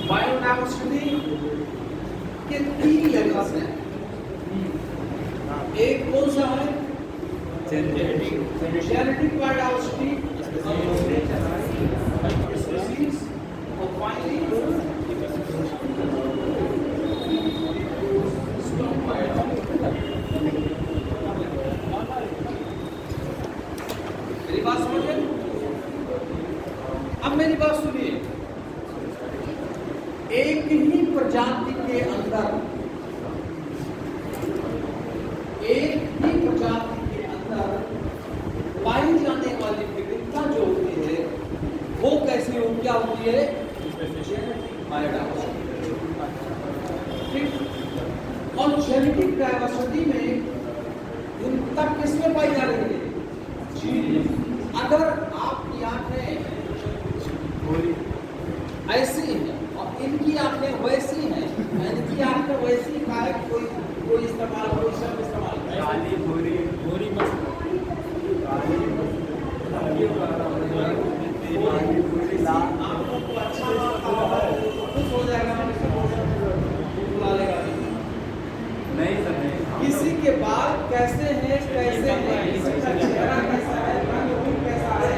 Biodiversity के 3 levels हैं। एक कौन सा है? जेनेटिक बायोडाइवर्सिटी, स्पीशीज, और फाइनली स्टॉक बायोडाइवर्सिटी। मेरी बात समझिए। अब मेरी बात सुनिए। एक ही प्रजाति के अंदर पाई जाने वाली विविधता जो होती है वो कैसी हो, क्या होती है? ठीक। और जेनेटिक डाइवर्सिटी में विविधता किसमें पाई जा रही है? अगर आपकी आंखें ऐसी हैं और इनकी आंखें वैसी हैं, इनकी आंखें वैसी का है, कोई इस्तेमाल, कोई शब्द इस्तेमाल आपको अच्छा खुश हो जाएगा, बुला लेगा नहीं सर। किसी के बाल कैसे हैं, किसी का चेहरा कैसा है, रंग रूप कैसा है,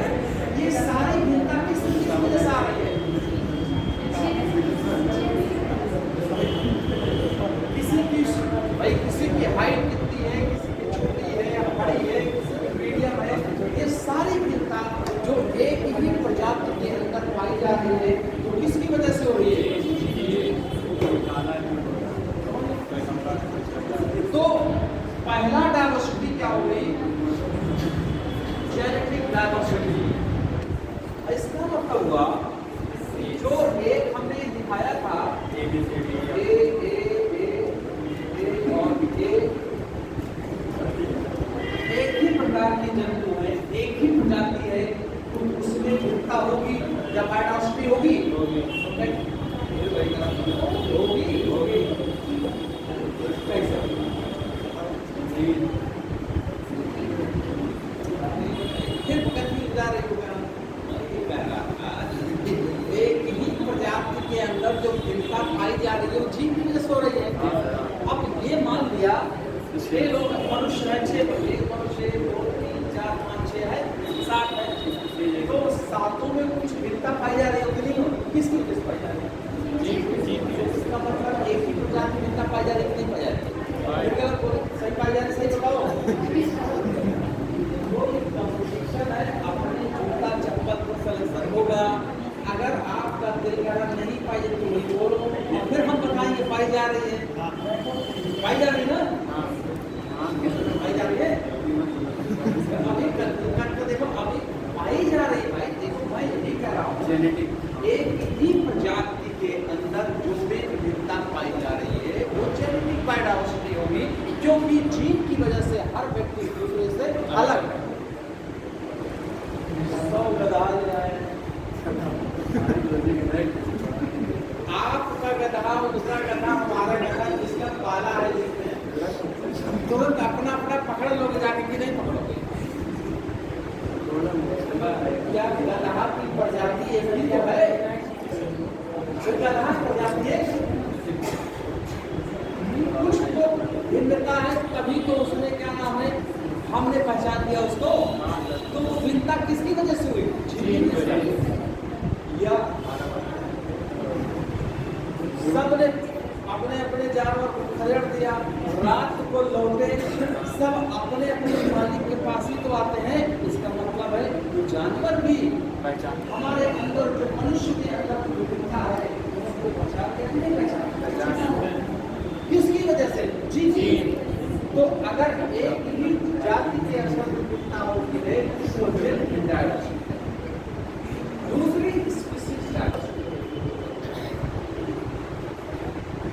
ये सारी भिन्नता किस वजह से आ रही है? किसी की हाइट कितनी है, किसी की छोटी है या बड़ी है, किसी की मीडियम है, ये सारी भिन्नता जो एक ही प्रजाति के अंदर पाई जा रही है तो किसकी वजह से हो रही है? तो पहला डाइवर्सिटी क्या हो गई? Genetic diversity. इसका मतलब हुआ जो एक हमने दिखाया था एक ही प्रकार के जंतु है, एक ही प्रजाति है, तो उसमें विविधता होगी या बायोडाइवर्सिटी होगी? होगी। कैसे? फिर कंफ्यूज जा रही हूँ एक ही प्रजाति के अंदर जो विविधता पाई जा रही है वो जीन की वजह से हो रही है। अब ये मान लिया 6 लोग मनुष्य है, 6 मनुष्य 2 3 4 5 6 है, 7 है, तो सातों में कुछ भिन्नता पाई जा रही है कि नहीं? किसकी वजह से पाई जा रही है? इसका मतलब एक ही प्रजाति में भिन्नता पाई जा रही है कि नहीं पाई जा रही है? सही पाई जा रही है, सही बताओ। वो एक कंपटीशन है, अपने जूता चप्पल का सिलेक्शन होगा। अगर आपका दिल करा नहीं पाई जाती तो वही बोलो, और फिर हम बताएंगे पाई जा रही है। पाई जा रही है ना? पाई जा रही है। अभी को देखो, अभी पाई जा रही है भाई। देखो मैं यही कह रहा हूँ, जेनेटिक एक ही प्रजाति के अंदर जो भी विविधता पाई जा रही है वो जेनेटिक बायोडाइवर्सिटी होगी, क्योंकि जीन की वजह से हर व्यक्ति दूसरे से अलग है। 100 गधा है, आपका गधा, दूसरा गधा, हमारा गधा, जिसका पाला है, जिसमें तुरंत अपना अपना पकड़ लोगे जाके कि नहीं पकड़ोगे? क्या गधा की प्रजाति एक ही तो है? गधा प्रजाति है, कुछ तो भिन्नता है, तभी तो उसने क्या नाम है, हमने पहचान दिया उसको। तो वो भिन्नता किसकी वजह से हुई? या सबने अपने अपने जानवर को खदेड़ दिया, रात को लौटे, सब अपने अपने मालिक के पास ही तो आते हैं। इसका मतलब है जो जानवर भी हमारे अंदर, जो मनुष्य के अंदर विविधता है उसको पहचानते हैं, नहीं पहचानते? किसकी वजह से? जी। तो अगर एक ही जाति के अंदर विविधता होती है तो जेनेटिक डाइवर्सिटी। दूसरी स्पीशीज डाइवर्सिटी,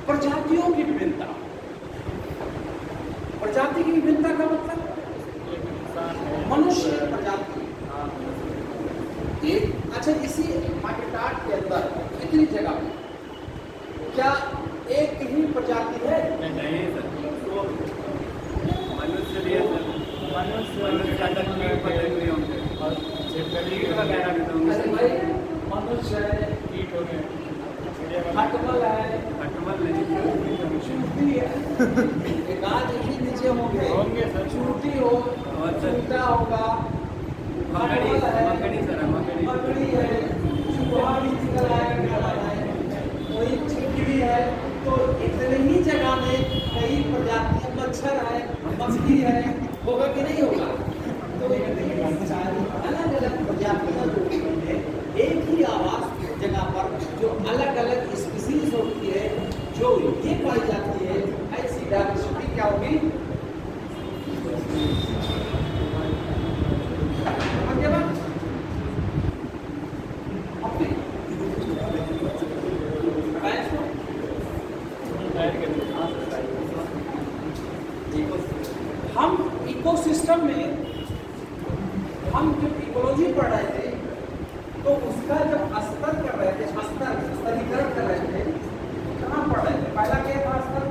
प्रजातियों की विभिन्नता। प्रजाति की विभिन्नता का मतलब मनुष्य प्रजाति एक। अच्छा, इसी हैबिटाट के अंदर इतनी जगह क्या एक ही प्रजाति है? नहीं। अरे भाई मनुष्य है, खटमल है, चूंटी है, एक आज ही नीचे होंगे चूंटी हो, चूंटा होगा, मकड़ी है, चूहा भी निकल आएगा, कोई छिपकली है। तो इतने ही जगह में कई प्रजाति मच्छर है, मछली है, होगा कि नहीं होगा? तो सारी अलग अलग प्रजातियां जो होती है एक ही आवास जगह पर, जो अलग अलग स्पीसीज होती है, जो ये पाई जाती है, ऐसी डायवर्सिटी क्या होगी? आगे बात हम इकोसिस्टम में हम जब इकोलॉजी पढ़ रहे थे तो उसका जब स्तर कर रहे थे, स्तरीकरण कर रहे थे, कहाँ पढ़ रहे थे? पहला क्या था स्तर?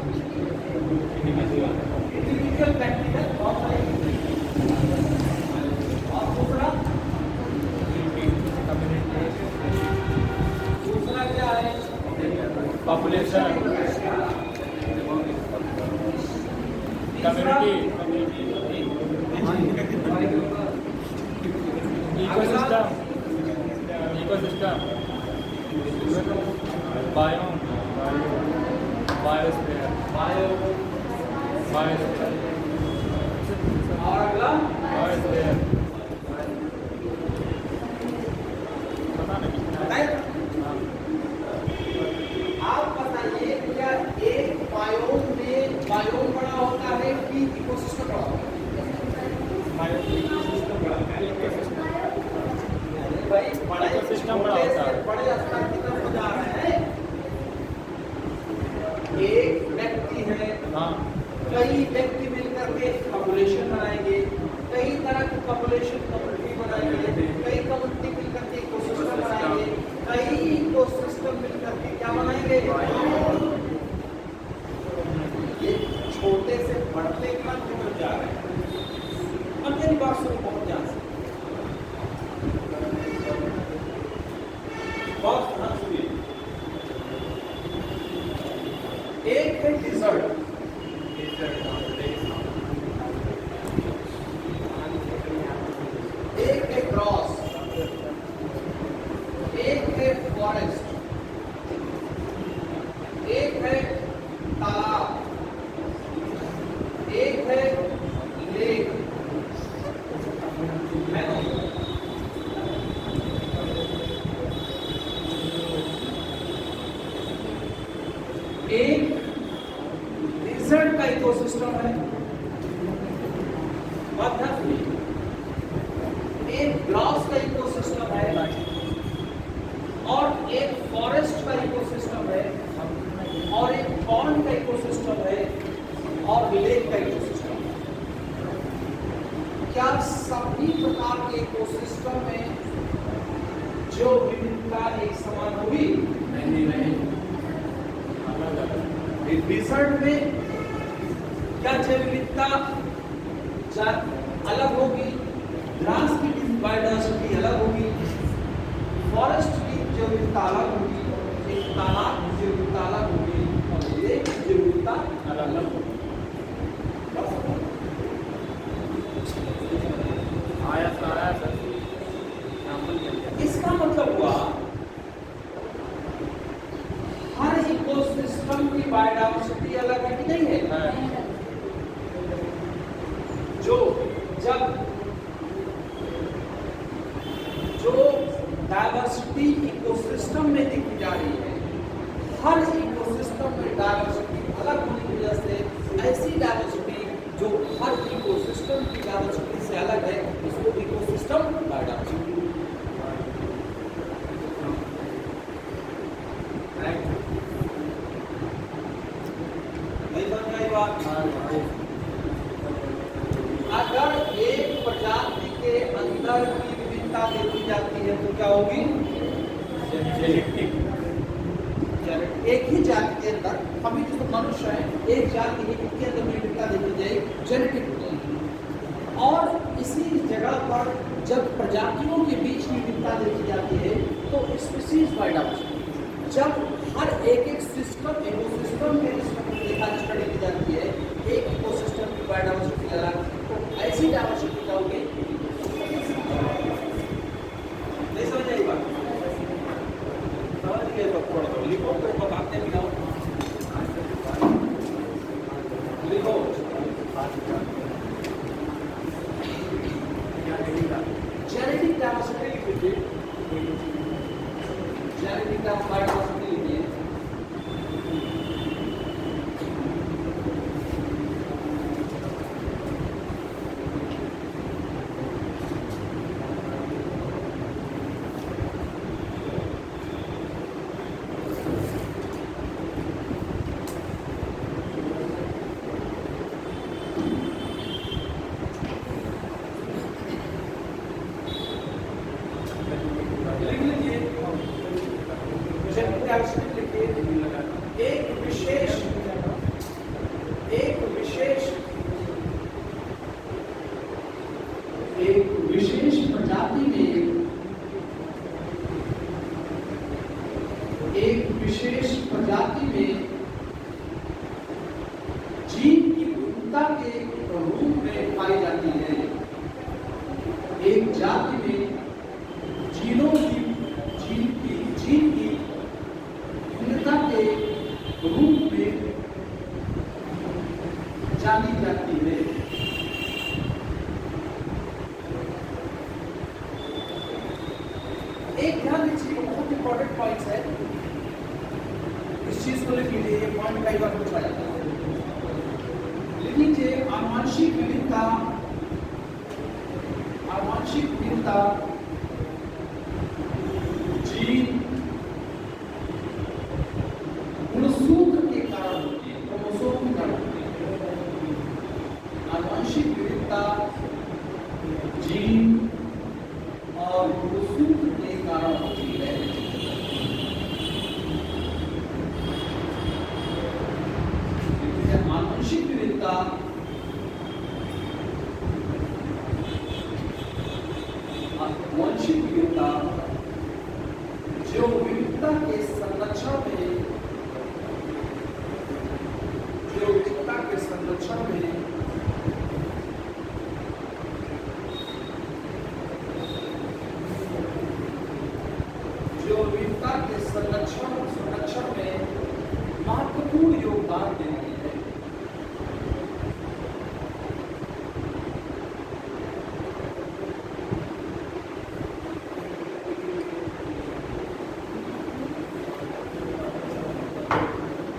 इंडिविजुअल, प्रैक्टिकल, बहुत सारे, और दूसरा क्या है? Population, community, ecosystem, biome, biosphere, और अगला बायोस्फीयर, बताइए। आप बताइए क्या एक बायोम में बायोम बड़ा होता है कि इकोसिस्टम बड़ा होता है? भाई बड़े इकोसिस्टम बड़ा होता है। बड़े स्तर की तरफ जा रहे हैं। एक व्यक्ति है, कई व्यक्ति मिलकर के पॉपुलेशन बनाएंगे, कई तरह की पॉपुलेशन कम्युनिटी बनाएंगे, कई कम्युनिटी मिलकर के इकोसिस्टम बनाएंगे, कई इकोसिस्टम मिलकर के क्या बनाएंगे? ये छोटे से बढ़ते क्रम में जा रहे हैं। अब मेरी बात सुनो बहुत ध्यान से, बहुत ध्यान सुनिए। एक है डिजर्ट, एक है क्रॉस, एक है फॉरेस्ट, एक है तालाब, एक है लेक, एक डिजर्ट का इकोसिस्टम है, एक ग्रास का इकोसिस्टम है, और एक फॉरेस्ट का इकोसिस्टम है, और एक पॉन्ड का इकोसिस्टम है, और लेक का इकोसिस्टम है। क्या सभी प्रकार के इकोसिस्टम में जो विविधता एक समान होगी? नहीं। डिजर्ट में क्या जैव विविधता अलग होगी, ग्रास की बायोडायवर्सिटी अलग होगी, फॉरेस्ट की जैव विविधता अलग होगी, एक तालाब की जैव विविधता अलग होगी, और लेक की जैव विविधता अलग होगी। इसका मतलब हुआ हर इकोसिस्टम की बायोडायवर्सिटी अलग है कि नहीं है? जो डायवर्सिटी इकोसिस्टम में दिखी जा रही है, हर इकोसिस्टम में डायवर्सिटी अलग होने की वजह से ऐसी डायवर्सिटी जो हर इकोसिस्टम की डायवर्सिटी से अलग है, इसको इकोसिस्टम बायोडायवर्सिटी। नहीं समझ में आई बात? अगर एक प्रजाति के अंदर की विविधता देखी जाती है तो क्या होगी? एक ही जाति के अंदर, हम ही जो मनुष्य हैं, एक जाति है, इनके अंदर विविधता देखी जाए जेनेटिक, और विविधता देखी जाती है तो स्पीशीज बायोडाइवर्सिटी। जब हर एक सिस्टम इकोसिस्टम में देखा स्टडी की जाती है, एक इकोसिस्टम की बायोडाइवर्सिटी अलग, तो ऐसी डाइवर्सिटी क्या होगी? नहीं समझ आई बात? समझ गए तो पढ़ दो, लिखो तो बताते भी आओ, लिखो। जेनेटिक डाइवर्सिटी लिख लीजिए, जेनेटिक डाइवर्सिटी लिखिए। एक विशेष प्रजाति में, एक विशेष प्रजाति में जीन की विविधता के रूप में पाई जाती है। एक जाति में जीनों की जीन की विविधता के रूप में जानी जाती है। एक ध्यान दीजिए, बहुत इंपॉर्टेंट पॉइंट है, इस चीज को लिख लीजिए, ये पॉइंट कई बार पूछा जाता है। लिख लीजिए, आनुवंशिक विविधता, आनुवंशिक विविधता जीन गुणसूत्र के कारण होती है, क्रोमोसोम के कारण होती है। आनुवंशिक विविधता जीन और गुणसूत्र के कारण होती है। आनुवंशिक विविधता आनुवंशिक विविधता जो विविधता के संरक्षण में, जो विविधता के संरक्षण में संरक्षण में महत्वपूर्ण योगदान देती है।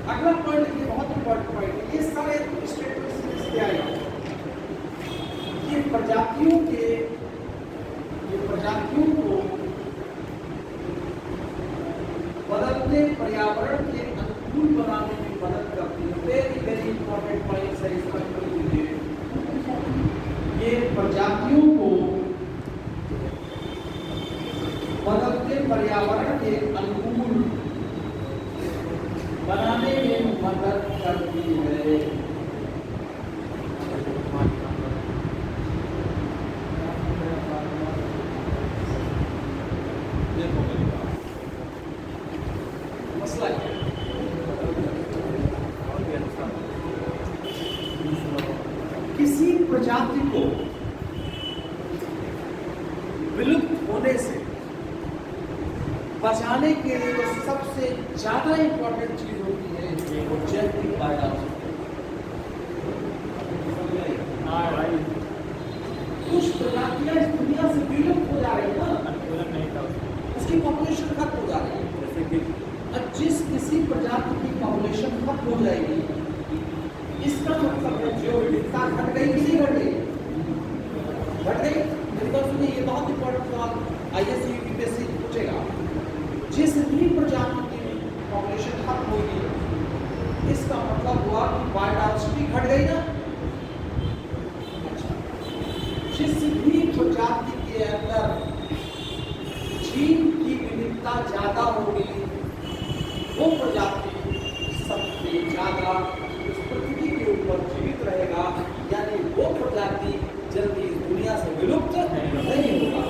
अगला पॉइंट लिखिए, बहुत इंपॉर्टेंट पॉइंट, ये सारे स्टेटमेंट से आएगा। ये प्रजातियों को बदलते पर्यावरण के अनुकूल बनाने में मदद करती है। वेरी वेरी इंपॉर्टेंट पॉइंट है, इसका लीजिए। ये प्रजातियों को बदलते पर्यावरण के अनुकूल बनाने में मदद करती है। मसला क्या है? किसी प्रजाति को विलुप्त होने से बचाने के लिए जो सबसे ज्यादा इंपॉर्टेंट चीज होती है वो जेनेटिक बायोडाइवर्सिटी। कुछ प्रजातियां इस दुनिया से विलुप्त हो जा रही है ना, उसकी पॉपुलेशन खत्म हो जा रही है। जैसे कि जिस किसी प्रजाति की पॉपुलेशन खत्म हो जाएगी, इसका मतलब है जो विविधता घट गई कि नहीं घट गई? घट गई। सुनिए, ये बहुत इंपॉर्टेंट सवाल आईएएस यूपीएससी पूछेगा। जिस भी प्रजाति की पॉपुलेशन खत्म होगी, इसका मतलब हुआ कि बायोडाइवर्सिटी घट गई ना। जिस भी प्रजाति के अंदर जीन की विविधता ज्यादा होगी, वो प्रजाति सबसे ज्यादा इस पृथ्वी के ऊपर जीवित रहेगा, यानी वो प्रजाति जल्दी इस दुनिया से विलुप्त नहीं होगा।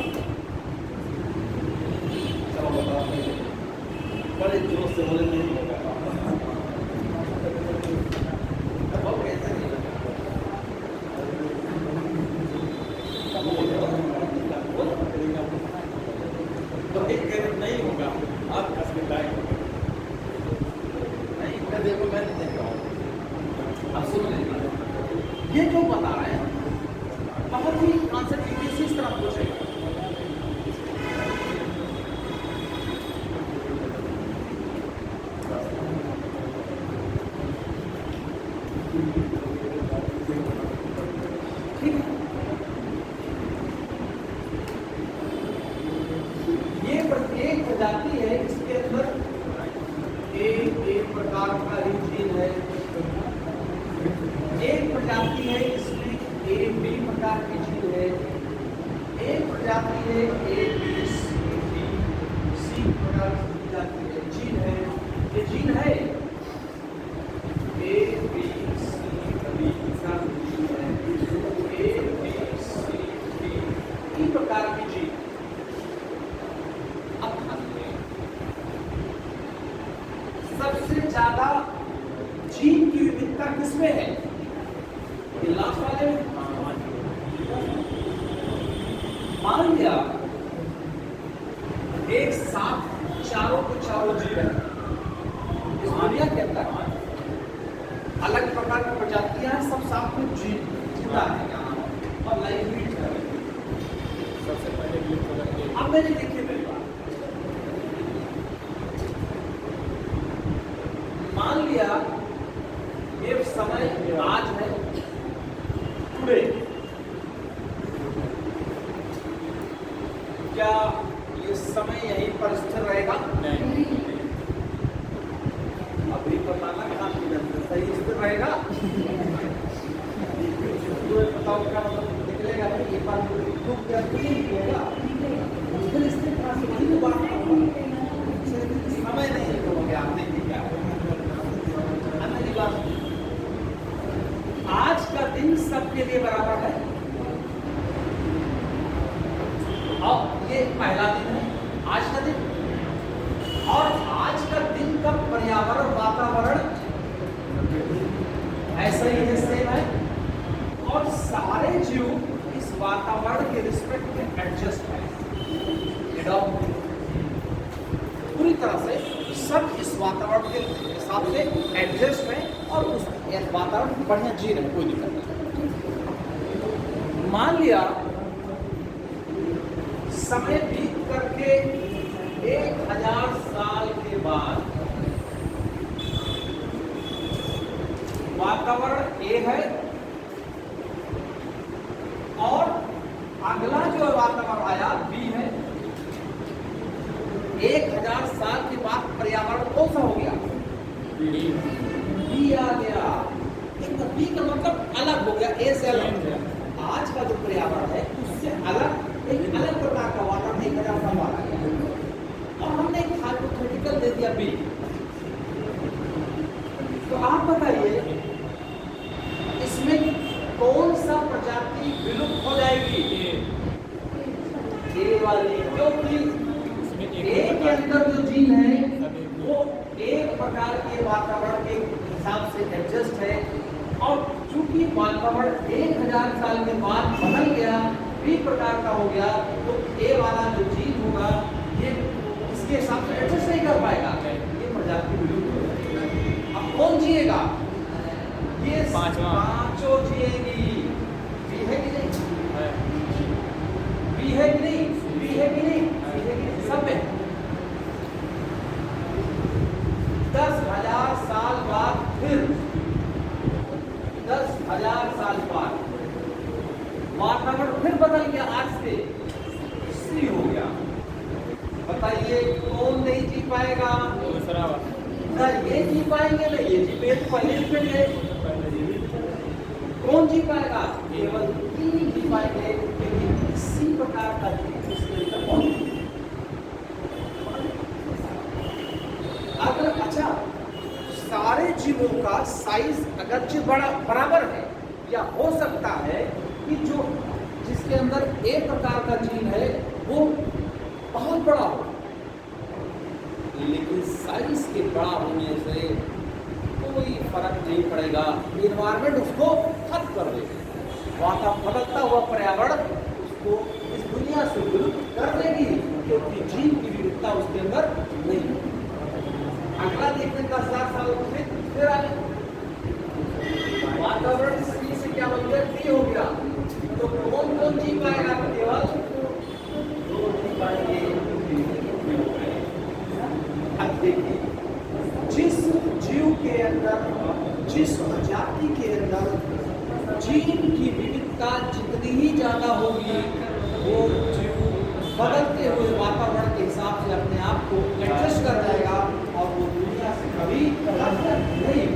ये जो बता रहे हैं बहुत ही कॉन्सेप्ट इस तरह पूछेगा। ठीक है, ये प्रत्येक प्रजाति है, इसके अंदर एक प्रकार का ही जीन है। एक प्रजाति है इसमें ए बी प्रकार की जीन है। एक प्रजाति है ए बी सी प्रकार की प्रजाति है जीन है। ये जीन है ए बी सी डी का जीन है। ए बी सी डी प्रकार की जीन। सबसे ज्यादा जीन की विविधता किसमें है? ये लास्ट वाले में। मान लिया एक साथ चारों के चारों जीव है इस दुनिया के अंदर, अलग प्रकार की प्रजातियां हैं, सब साथ में जीता है और लाइफ लीड कर रहे हैं। सबसे पहले अब मैंने देखिए मेरी बात, मान लिया ये समय आज है, टुडे, क्या ये समय यहीं पर स्थिर रहेगा? नहीं। अभी बताना कॉन्फिडेंस है, सही स्थिर रहेगा? बताओ क्या मतलब निकलेगा? नहीं, एक बार दुख क्या निकलेगा? फिर स्थिर कहाँ से? वही तो बात होगा। समय नहीं हो गया, आपने क्या आज का दिन सबके लिए बराबर है। और ये पहला दिन है, आज का दिन, और आज का दिन का पर्यावरण वातावरण ऐसा ही है, सेम है, और सारे जीव इस वातावरण के रिस्पेक्ट में एडजस्ट है, एडॉप्ट पूरी तरह से सब इस वातावरण के हिसाब से एडजस्ट है और उस वातावरण बढ़िया जी रहे, कोई दिक्कत नहीं। मान लिया समय बीत करके 1000 साल के बाद वातावरण ए है और अगला जो वातावरण आया बी है। 1000 साल के बाद पर्यावरण कौन सा हो गया? बी आ गया। एक बी का मतलब अलग हो गया, ए से अलग। आज का जो पर्यावरण है उससे अलग, एक अलग प्रकार का वातावरण 1000 साल बाद आ गया, और हमने एक हाइपोथेटिकल दे दिया बी। तो आप बताइए इसमें कौन सा प्रजाति विलुप्त हो जाएगी? ए वाली, क्योंकि ए के अंदर जो जीन है वो एक प्रकार के वातावरण के हिसाब से एडजस्ट है, और चूंकि वातावरण 1000 साल के बाद बदल गया, बी प्रकार का हो गया, तो ए वाला जो जीन होगा ये इसके हिसाब से एडजस्ट नहीं कर पाएगा, ये प्रजाति विलुप्त हो जाएगी। अब कौन जिएगा? ये पांचों जिएगी। बी है कि नहीं? बी है कि नहीं? बी है कि नहीं? सब में 10,000 साल बाद, फिर 10,000 साल बाद वातावरण फिर बदल गया, आज से सी हो गया। बताइए कौन नहीं जी पाएगा? दूसरा ना ये जी पाएंगे ना ये जी पाएंगे, तो पहले ही फिर गए। कौन जी पाएगा? केवल तीन जी पाएंगे, लेकिन इसी प्रकार का जीव इसके अंदर मौजूद है। अगर अच्छा सारे जीवों का साइज अगर बड़ा बराबर है, या हो सकता है कि जो जिसके अंदर एक प्रकार का जीन है वो बहुत बड़ा हो, लेकिन साइज के बड़ा होने से कोई फर्क नहीं पड़ेगा, एनवायरमेंट उसको खत्म कर देगा। वातावरण बदलता हुआ पर्यावरण उसको इस दुनिया से विलुप्त कर देगी, क्योंकि जीन की विविधता उसके अंदर नहीं है। अगला देखने 10,000 साल फिर आगे वातावरण से क्या बन गया? जीन की विविधता जितनी ही ज्यादा होगी, वो जीव बदलते हुए वातावरण के हिसाब से अपने आप को एडजस्ट कर जाएगा और वो दुनिया से कभी नहीं।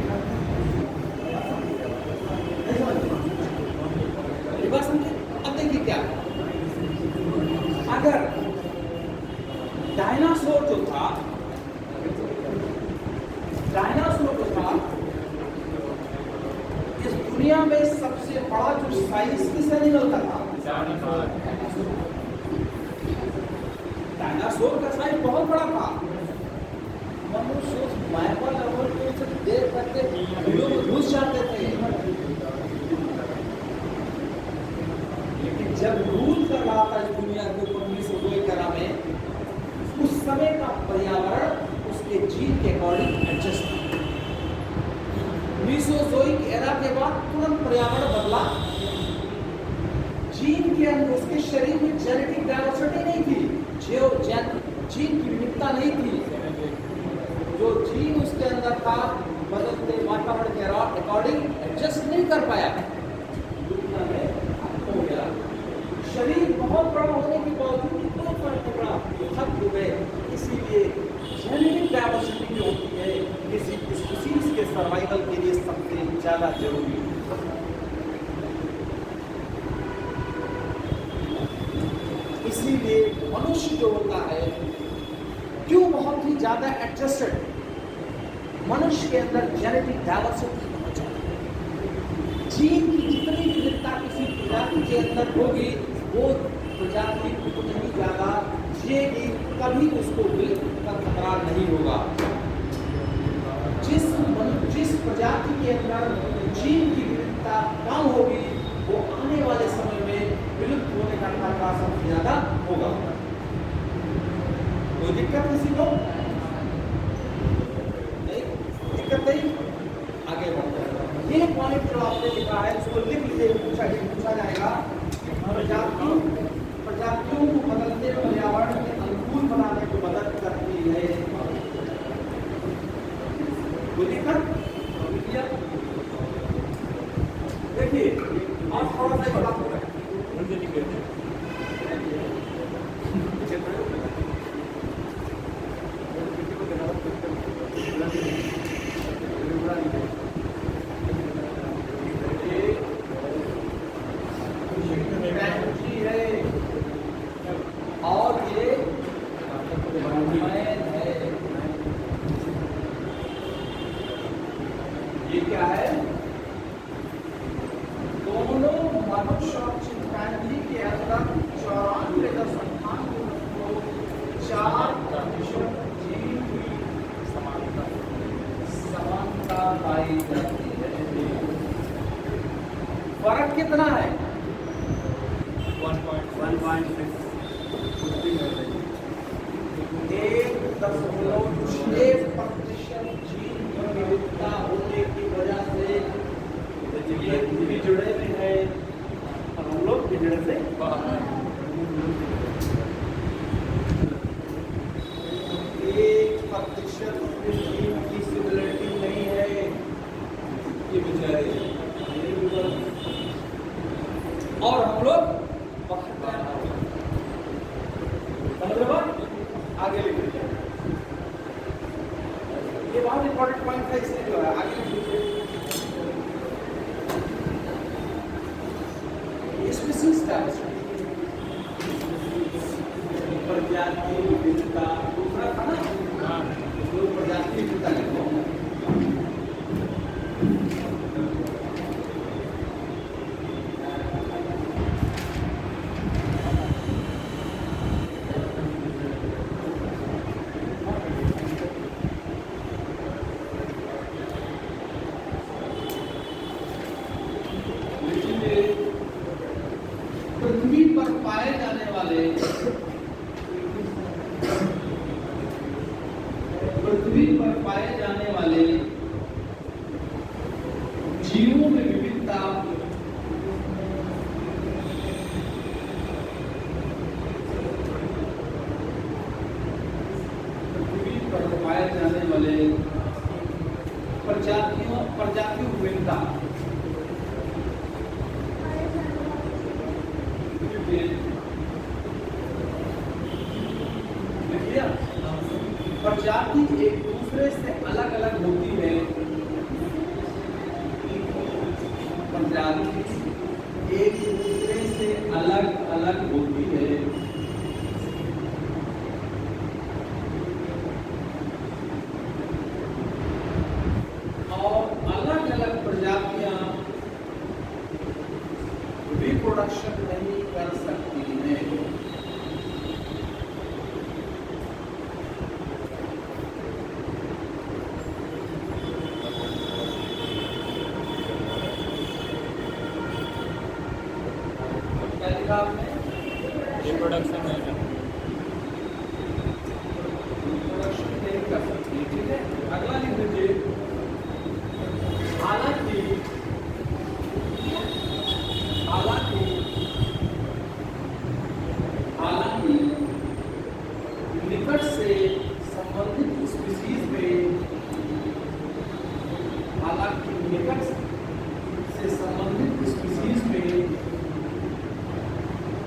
ये बात समझे? अब देखिए क्या, अगर डायनासोर जो था इस दुनिया में सबसे बड़ा जो साइज किस एनिमल का था? डायनासोर का साइज बहुत बड़ा था। मनुष्य उस माइक्रो लेवल पे से देख करके वीडियो में घुस जाते थे। लेकिन जब रूल कर रहा था इस दुनिया को 1902 एरा में, उस समय का पर्यावरण उसके जीन के अकॉर्डिंग एडजस्ट था। 1902 एरा के बाद तुरंत पर्यावरण बदला। जीन के अंदर उसके शरीर में जेनेटिक डाइवर्सिटी नहीं थी, जीन की विविधता नहीं थी। जो जीन उसके अंदर था बदलते वातावरण के अकॉर्डिंग एडजस्ट नहीं कर पाया, दुनिया में हो गया। शरीर बहुत बड़ा होने के बावजूद कोई फर्क नहीं पड़ा, खत्म हो गए। इसीलिए जेनेटिक डाइवर्सिटी जो होती है किसी स्पीशीज के सर्वाइवल के लिए सबसे ज्यादा जरूरी है। इसीलिए मनुष्य जो होता है क्यों बहुत ही ज्यादा एडजस्टेड, मनुष्य के अंदर जेनेटिक डाइवर्सिटी बहुत ज्यादा। जीन की जितनी विविधता किसी प्रजाति के अंदर होगी, वो प्रजाति उतनी ही ज्यादा जिएगी, कभी उसको विलुप्त का खतरा नहीं होगा। जिस प्रजाति के अंदर जीन की विविधता कम होगी, वो आने वाले समय में विलुप्त होने का खतरा सबसे ज्यादा होगा। कोई दिक्कत किसी को नहीं? दिक्कत नहीं, आगे बढ़ते हैं। ये पॉइंट जो आपने लिखा है उसको लिख लीजिए, पूछा जाएगा। प्रजातियों को बदलते पर्यावरण के अनुकूल बनाने को मदद करती है। कोई दिक्कत? देखिए और थोड़ा सा बात हो रहा है। और ये क्या है? दोनों मनुष्य और चिंपैंजी के अंदर 94.4% जीन की समानता पाई जाती है। फर्क कितना है? 1.6। 1.6% जीन की विविधता होने की वजह से ये जुड़े में है और हम लोग बिजड़े से बाहर हैं। 1% जीन की सिमिलरिटी नहीं है, ये बेचारे और हम लोग आगे लिख लीजिए। ये बहुत इंपॉर्टेंट पॉइंट है, इसलिए जो है आगे लिख लीजिए। स्पीशीज प्रजाति विविधता दूसरा था ना, दो प्रजाति विविधता लिखो। पृथ्वी पर पाए जाने वाले जीवों में विविधता पृथ्वी पर पाए जाने वाले प्रजातियों विविधता प्रजाति एक दूसरे से अलग अलग होती है, प्रजाति एक दूसरे से अलग अलग होती है, और अलग अलग प्रजातियां रिप्रोडक्शन नहीं कर सकती हैं। क्या लिखा आपने? रिप्रोडक्शन नहीं है। रिप्रोडक्शन नहीं कर सकती, ठीक है। अगला लिख दीजिए, हालांकि हालांकि हालांकि निकट से संबंधित स्पीशीज में, हालांकि निकट से संबंधित स्पीशीज में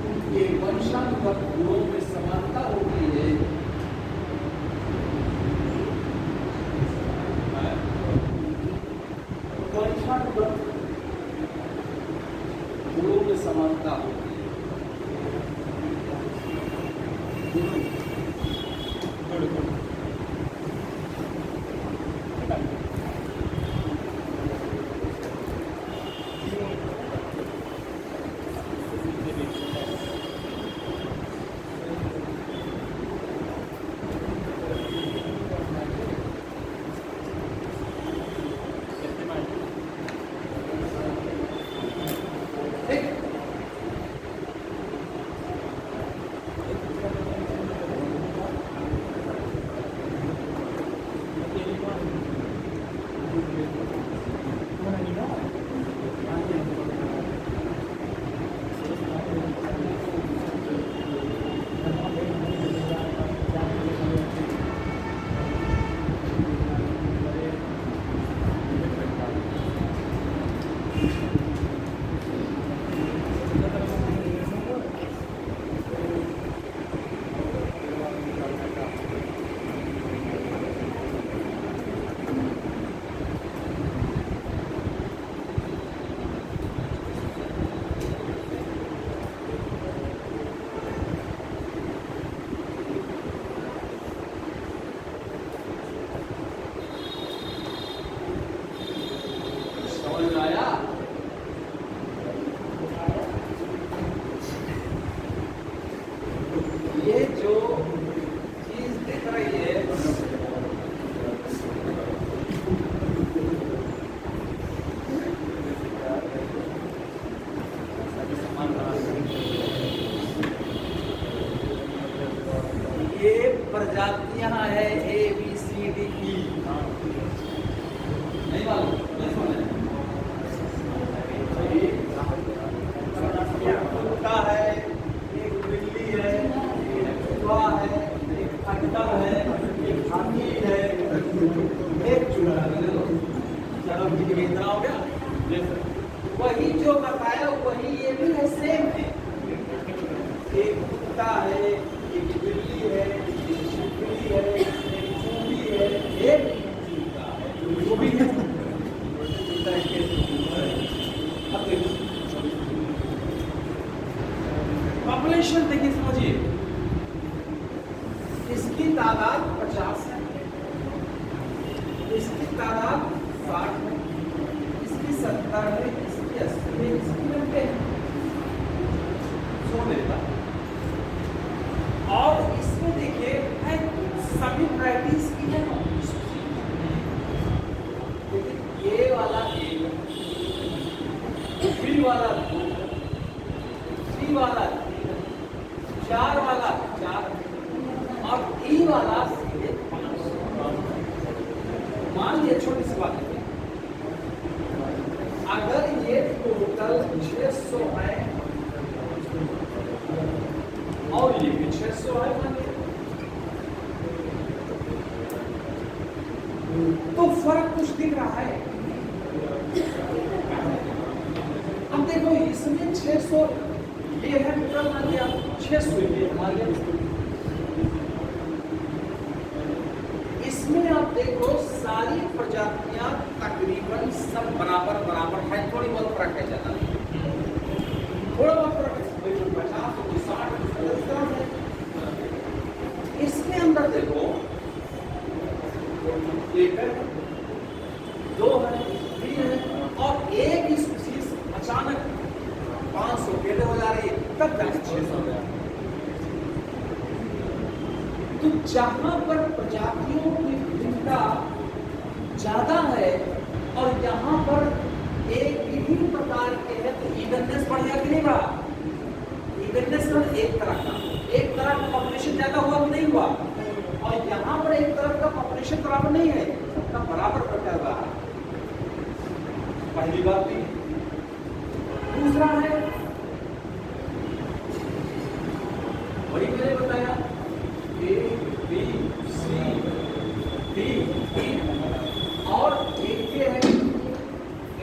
उनके वंशानुगत गुणों में समानता होती है, वंशानुगत गुणों में समानता होती है। समझ आया? ये जो चीज दिख रही है, ये प्रजातियां है A B C D E. नहीं मालूम, नहीं सुना है? एक कुत्ता है, एक बिल्ली है, एक चूहा है, एक खट्टर है, एक हाथी है, एक चूहा है। चलो ठीक है, इतना हो गया। वही जो बताया वही ये भी है, सेम है। एक कुत्ता है, एक बिल्ली है, एक छिपकली है, एक चूही है, एक चूहा है, वो भी है। पॉपुलेशन देखिए, समझिए, इसकी तादाद 50 है, इसकी तादाद 60 है, इसकी 70 है, इसकी 80 है, इसकी 90 है। सुन लेता। और इसमें देखिए है सभी वैरायटीज की है। देखिए ये वाला एक, बी वाला 2, सी वाला 3, 4 वाला 4 और ई वाला सीधे 5। मान लिया, छोटी सी बात है, अगर ये टोटल 600 है और ये भी 600 है, मान लिया, तो फर्क कुछ दिख रहा है। अब देखो इसमें 600 ये है, टोटल मान लिया 600 ये मान लिया, इसमें आप देखो सारी प्रजातियां तकरीबन सब बराबर बराबर है, थोड़ी बहुत फर्क है, ज्यादा नहीं, थोड़ा बहुत फर्क है, कोई 50 कोई 60 कोई 70 इस तरह से। इसके अंदर देखो एक है, दो है, तीन है, और एक ही स्पीशीज अचानक 500 केले हो जा रही है, तब जाके 600 हो गया। तो जहां पर प्रजातियों की विविधता ज्यादा है और यहाँ पर एक ही प्रकार के है, तो इवननेस बढ़ गया कि नहीं बढ़ा? इवननेस मतलब एक तरह का पॉपुलेशन ज्यादा हुआ कि नहीं हुआ? और यहाँ पर एक तरफ का पॉपुलेशन बराबर नहीं है, सबका बराबर बढ़ता हुआ है। पहली बात थी। दूसरा है वही मैंने बताया, ए बी सी डी ई, और एक ये है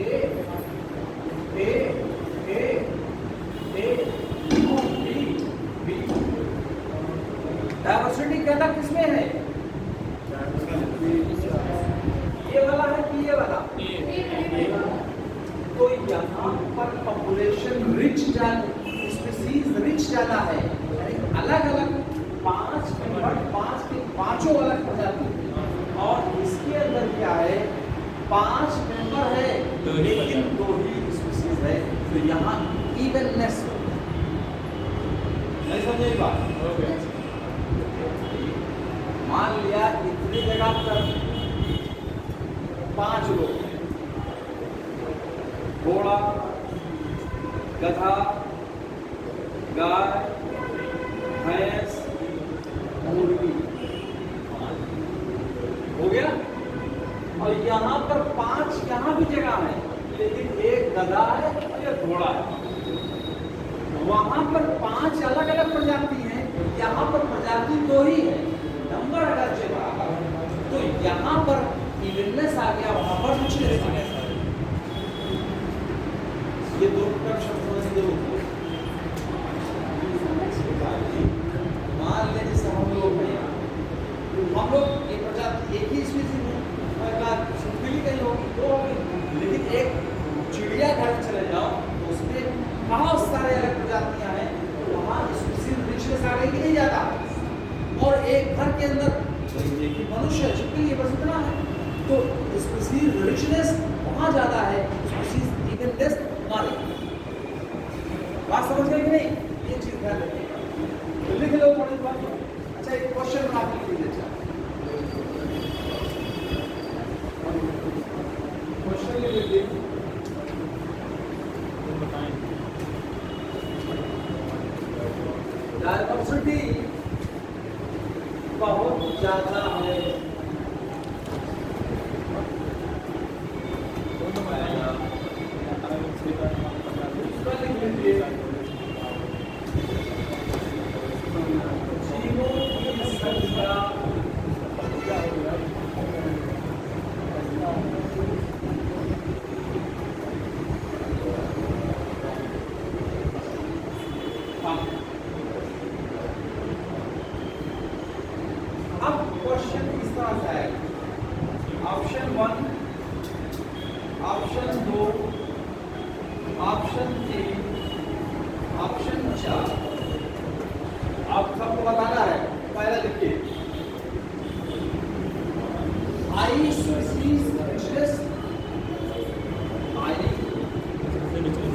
ए ए ए ए और बी बी। डाइवर्सिटी कहना किसमें है? ये वाला है कि ये वाला? तो यहाँ पर पॉपुलेशन रिच स्पीसीज रिच ज्यादा है, अलग अलग 5 मेंबर, 5 के पांचों अलग प्रजाति, और इसके अंदर क्या है, 5 मेंबर है लेकिन 2 ही स्पीसीज है, तो यहाँ इवननेस नहीं समझे बात? मान लिया इतनी जगह पर 5 लोग हैं, घोड़ा, गधा, गाय, भैंस, मुर्गी, हो गया। और यहाँ पर 5 यहाँ भी जगह है, लेकिन एक गधा है और एक घोड़ा है। वहां पर 5 अलग अलग प्रजाति हैं, यहाँ पर प्रजाति 2 ही है, नंबर अगर से बराबर, तो यहाँ पर इवननेस आ गया, वहां पर रिचनेस आ गया। ये दो टर्म शब्द समझ जरूर। मान लें जैसे हम लोग हैं, हम लोग एक प्रजाति एक ही स्पीशीज में, सुनपीली कहीं होगी, 2 होगी, लेकिन एक चिड़ियाघर में चले जाओ तो उसमें बहुत सारे अलग प्रजातियां हैं, तो वहाँ स्पीशीज रिचनेस आ गई कि नहीं जाता? और एक घर के अंदर एक ही मनुष्य छिपकली बस इतना है, तो स्पीशीज रिचनेस वहाँ ज्यादा है, स्पीशीज इवननेस मारे। बात समझ गए कि नहीं? ये चीज ध्यान रखिएगा, तो लिख लो थोड़ी बात। अच्छा एक क्वेश्चन बना के लिख लीजिए। क्वेश्चन लिख लीजिए, डाइवर्सिटी बहुत ज्यादा है, ऑप्शन 1, ऑप्शन 2, ऑप्शन 3, ऑप्शन 4, आप सबको बताना है। पहले लिखिए, high species richness, high species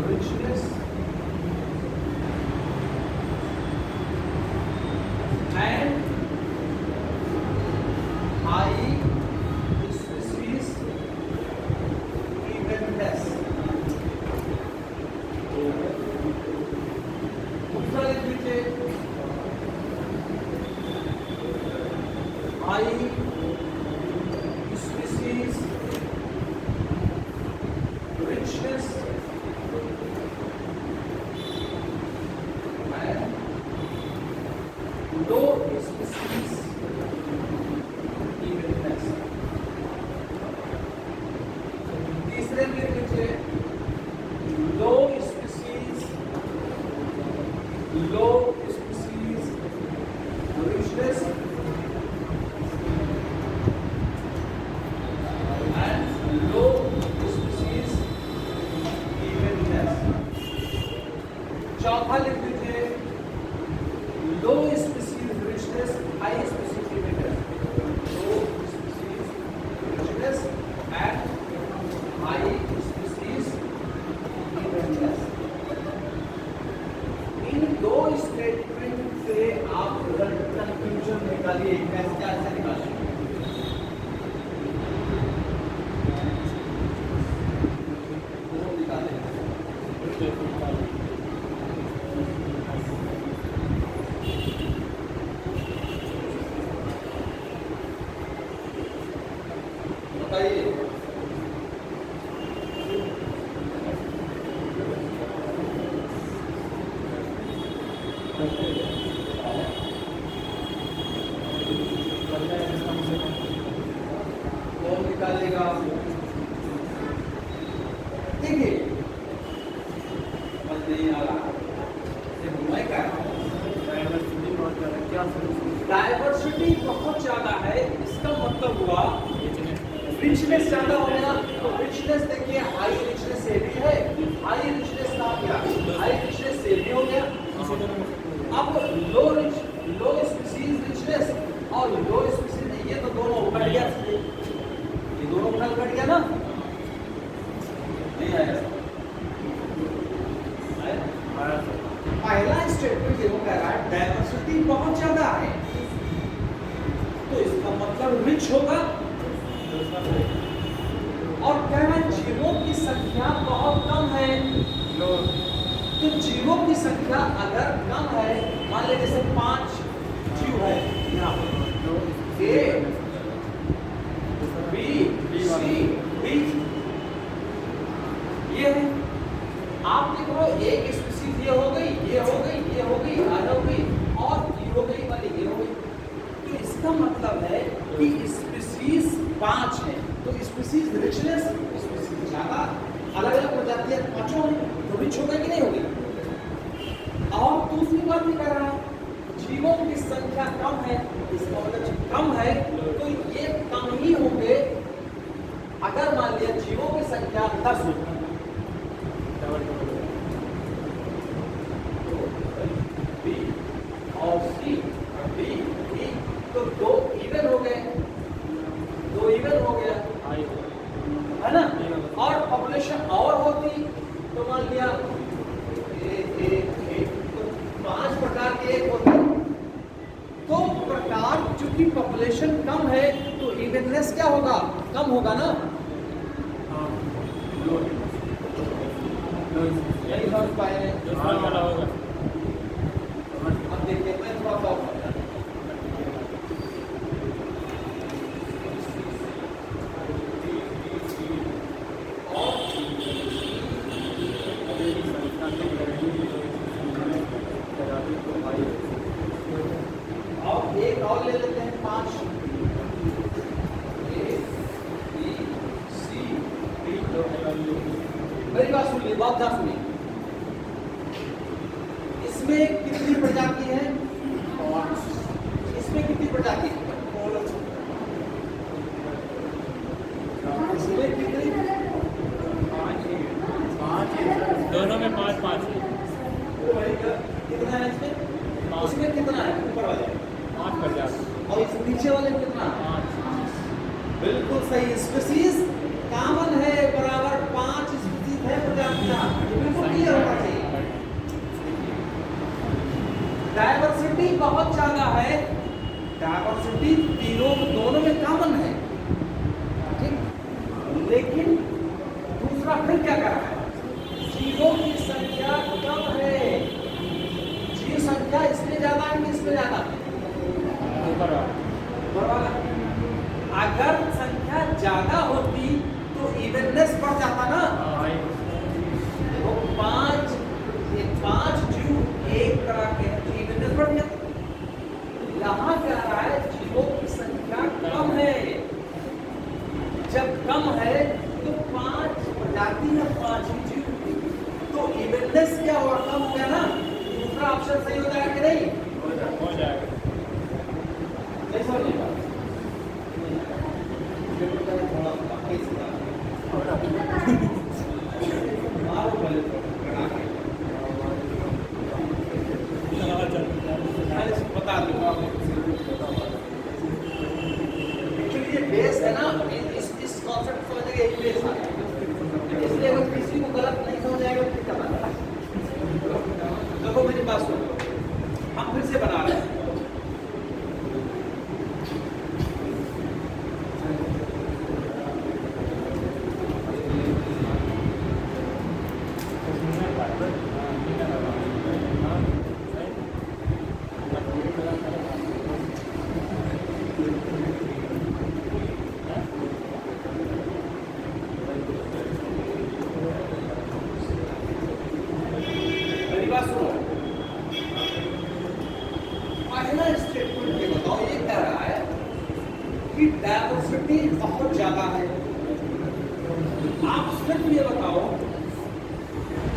richness and high species evenness. दूसरा लिख लीजिए, high species richness and low species evenness. तीसरे में लिखिए, low species वहां लिख दीजिए low species richness high species evenness, low species richness and high species evenness. इन दो स्टेटमेंट से आप कंक्लूजन निकालिए, कैसे निकालिए। बताइए कौन निकालेगा? देखिए समझ नहीं आ रहा, मैं क्या डाइवर्सिटी बहुत ज्यादा है, इसका मतलब हुआ रिचनेस ज्यादा हो गया। तो रिचनेस देखिए हाई रिचनेस से भी है, हाई रिचनेस का क्या, हाई रिचनेस से भी हो गया। अब लो स्पीसीज रिचनेस और लो स्पीसीज, ये तो दोनों कट गया, ये दोनों फल कट गया ना, नहीं आया। पहला स्टेटमेंट ये कह रहा है डाइवर्सिटी बहुत ज्यादा है, तो इसका मतलब रिच होगा। और कह रहा है जीवों की संख्या बहुत कम है, तो जीवों की संख्या अगर कम है, मान लीजिए जैसे 5 जीव है यहाँ ए बी सी डी, ये है। आप देख रहे हो एक स्पीसीज ये हो गई, ये हो गई, ये हो गई, आधा हो गई और ये हो गई, वाली ये हो गई। तो इसका मतलब है कि स्पीसीज 5 है, तो स्पीसीज रिचनेस, स्पीसीज ज्यादा, अलग अलग प्रजातियां पांचों हैं, तो रिच होगा कि नहीं होगी। और दूसरी बात भी कह रहा है जीवों की संख्या कम है, इसका मतलब कम है तो ये कम ही होंगे। अगर मान लिया जीवों की संख्या 10 हो, बी और सी बी ई, तो 2 इवन हो गए, 2 इवन हो गया, है ना। और पॉपुलेशन और होती तो मान लिया तो 5 प्रकार के एक होते, तो प्रकार चूंकि पॉपुलेशन कम है तो इवननेस क्या होगा, कम होगा ना। यही समझ पाए हैं। अब देखिए मैं थोड़ा सा और समझा। और एक और ले लेते हैं 5 ए बी सी डी। मेरी बात सुनिए, बात ध्यान सुनिए। इसमें कितनी प्रजाति है? 5। इसमें कितनी प्रजाति है? इसमें कितनी? 5 दोनों में 5-5 है। कितना है इसमें? उसमें कितना है ऊपर वाले? 5 प्रजाति। और इस नीचे वाले में कितना? 5। बिल्कुल सही। स्पीसीज कॉमन है, बराबर 5 स्पीसीज है प्रजातियां, बिल्कुल क्लियर होना चाहिए। डाइवर्सिटी बहुत ज्यादा है, डाइवर्सिटी दोनों में कॉमन है, ठीक। लेकिन दूसरा फिर क्या कर रहा है, जीवों की संख्या कम है। जीव संख्या इसमें ज्यादा है कि इसमें ज्यादा? ऊपर वाला। अगर संख्या ज्यादा होती तो इवननेस बढ़ जाता ना। देखो 5 जीव एक तरह के हैं, तो इवननेस बढ़ गया। यहाँ क्या रहा है, जीवों की संख्या कम है। जब कम है तो 5 प्रजाति में 5 ही जीव, तो इवननेस क्या हुआ, कम हो गया ना। दूसरा ऑप्शन सही हो जाएगा कि नहीं? हो जाएगा। नहीं समझिएगा। मारो पहले तो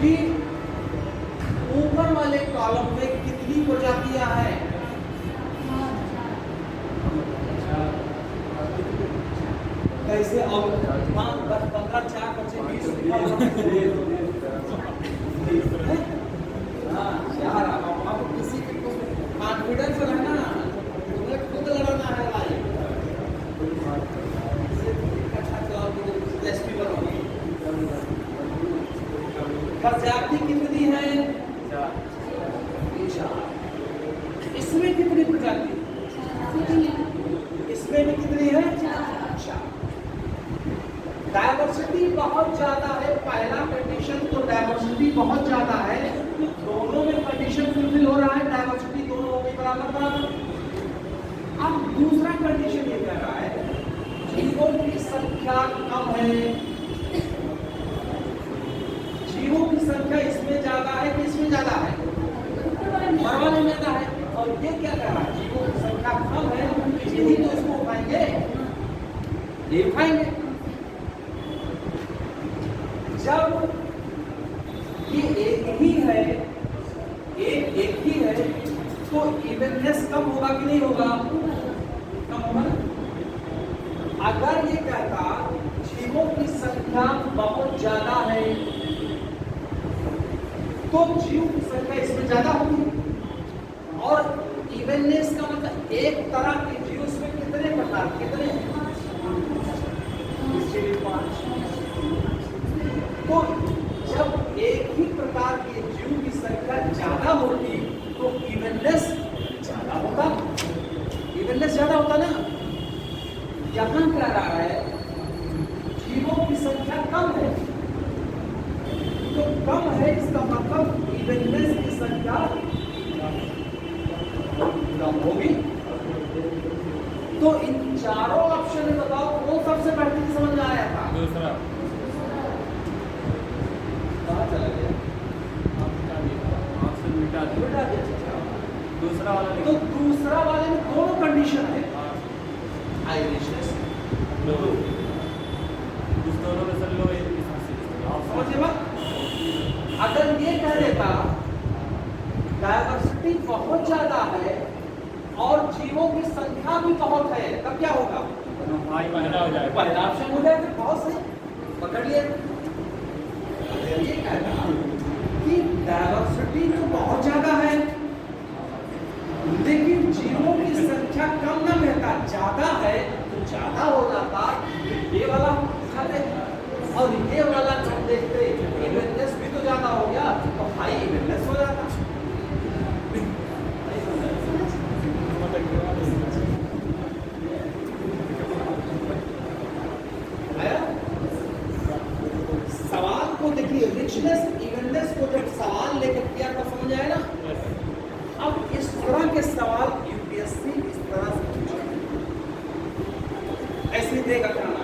कि ऊपर वाले कॉलम में कितनी प्रजातियां हैं? कैसे? और 5, 10, 15, 4, 25, 20 हाँ यार, अब किसी के कॉन्फिडेंस रहना, तुम्हें खुद लड़ना है भाई। अच्छा चलाओ, एसपी बनोगे। प्रजाति कितनी है? 4। इसमें कितनी प्रजाति? इसमें भी कितनी है? 4। डायवर्सिटी बहुत ज्यादा है। पहला कंडीशन तो डायवर्सिटी बहुत ज्यादा है, दोनों में कंडीशन फुलफिल हो रहा है, डायवर्सिटी दोनों के बराबर बराबर। अब दूसरा कंडीशन ये कह रहा है जीवों की संख्या कम है। जीवों की संख्या इसमें ज्यादा है कि इसमें ज्यादा है? ऊपर वाले में ज्यादा है। और ये क्या कह रहा है? जीवों की संख्या कम है, यही तो इसको उठाएंगे, ये उठाएंगे। जब ये एक ही है, एक ही है, तो इवननेस कम होगा कि नहीं होगा? कम होगा ना। अगर ये कहता जीवों की संख्या बहुत ज्यादा है, तो जीव की संख्या इसमें ज्यादा होगी। और इवननेस का मतलब एक तरह के जीव में कितने प्रकार, कितने? इसके लिए 5। तो जब एक ही प्रकार के जीव की संख्या ज्यादा होती तो इवननेस ज्यादा होता, इवननेस ज्यादा होता ना। यहां कह रहा है जीवों की संख्या कम है, तो कम है इसका मतलब इवननेस की संख्या कम होगी। तो इन चारों ऑप्शन में बताओ कौन सबसे बेहतरीन समझ में आया था? दूसरा। कहाँ चला गया? ऑप्शन मिटा दिया। दूसरा वाला तो दूसरा वाले में दोनों कंडीशन है, आयरिशनेस, उस दोनों में से लो एक समझे बात? अगर ये कह देता डायवर्सिटी बहुत ज्यादा है और जीवों की संख्या भी बहुत है, तब क्या होगा? भाई पहला हो जाएगा। पहला ऑप्शन हो जाएगा, बहुत सही पकड़ लिए। ये कहता कि डायवर्सिटी तो बहुत ज्यादा है, लेकिन जीवों की संख्या कम ना रहता, ज्यादा है तो ज्यादा हो जाता। ये वाला खाते और ये वाला जब देखते इवननेस भी तो ज्यादा हो गया, तो हाई इवननेस हो जाता। सवाल को देखिए, रिचनेस इवननेस को जब सवाल लेकर किया तो समझ आया ना। अब इस तरह के सवाल यूपीएससी इस तरह से पूछे, ऐसे ही देगा करना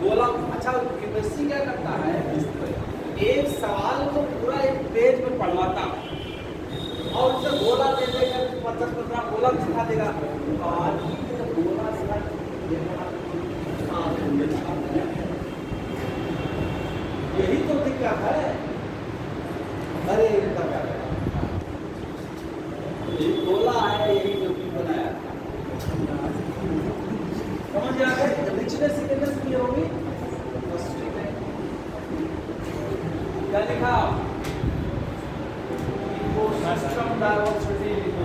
बोला। अच्छा, यूपीएससी क्या करता है, एक सवाल को पूरा एक पेज में पढ़वाता और उसे गोला दे देगा, 50-50 गोला सिखा देगा। गोला सिखा यही तो दिक्कत है। अरे इनका क्या है, ये गोला है, यही जो बनाया समझ आ गए। रिचनेस इवननेस की होगी क्या लिखा? इकोसिस्टम डायवर्सिटी लिखो।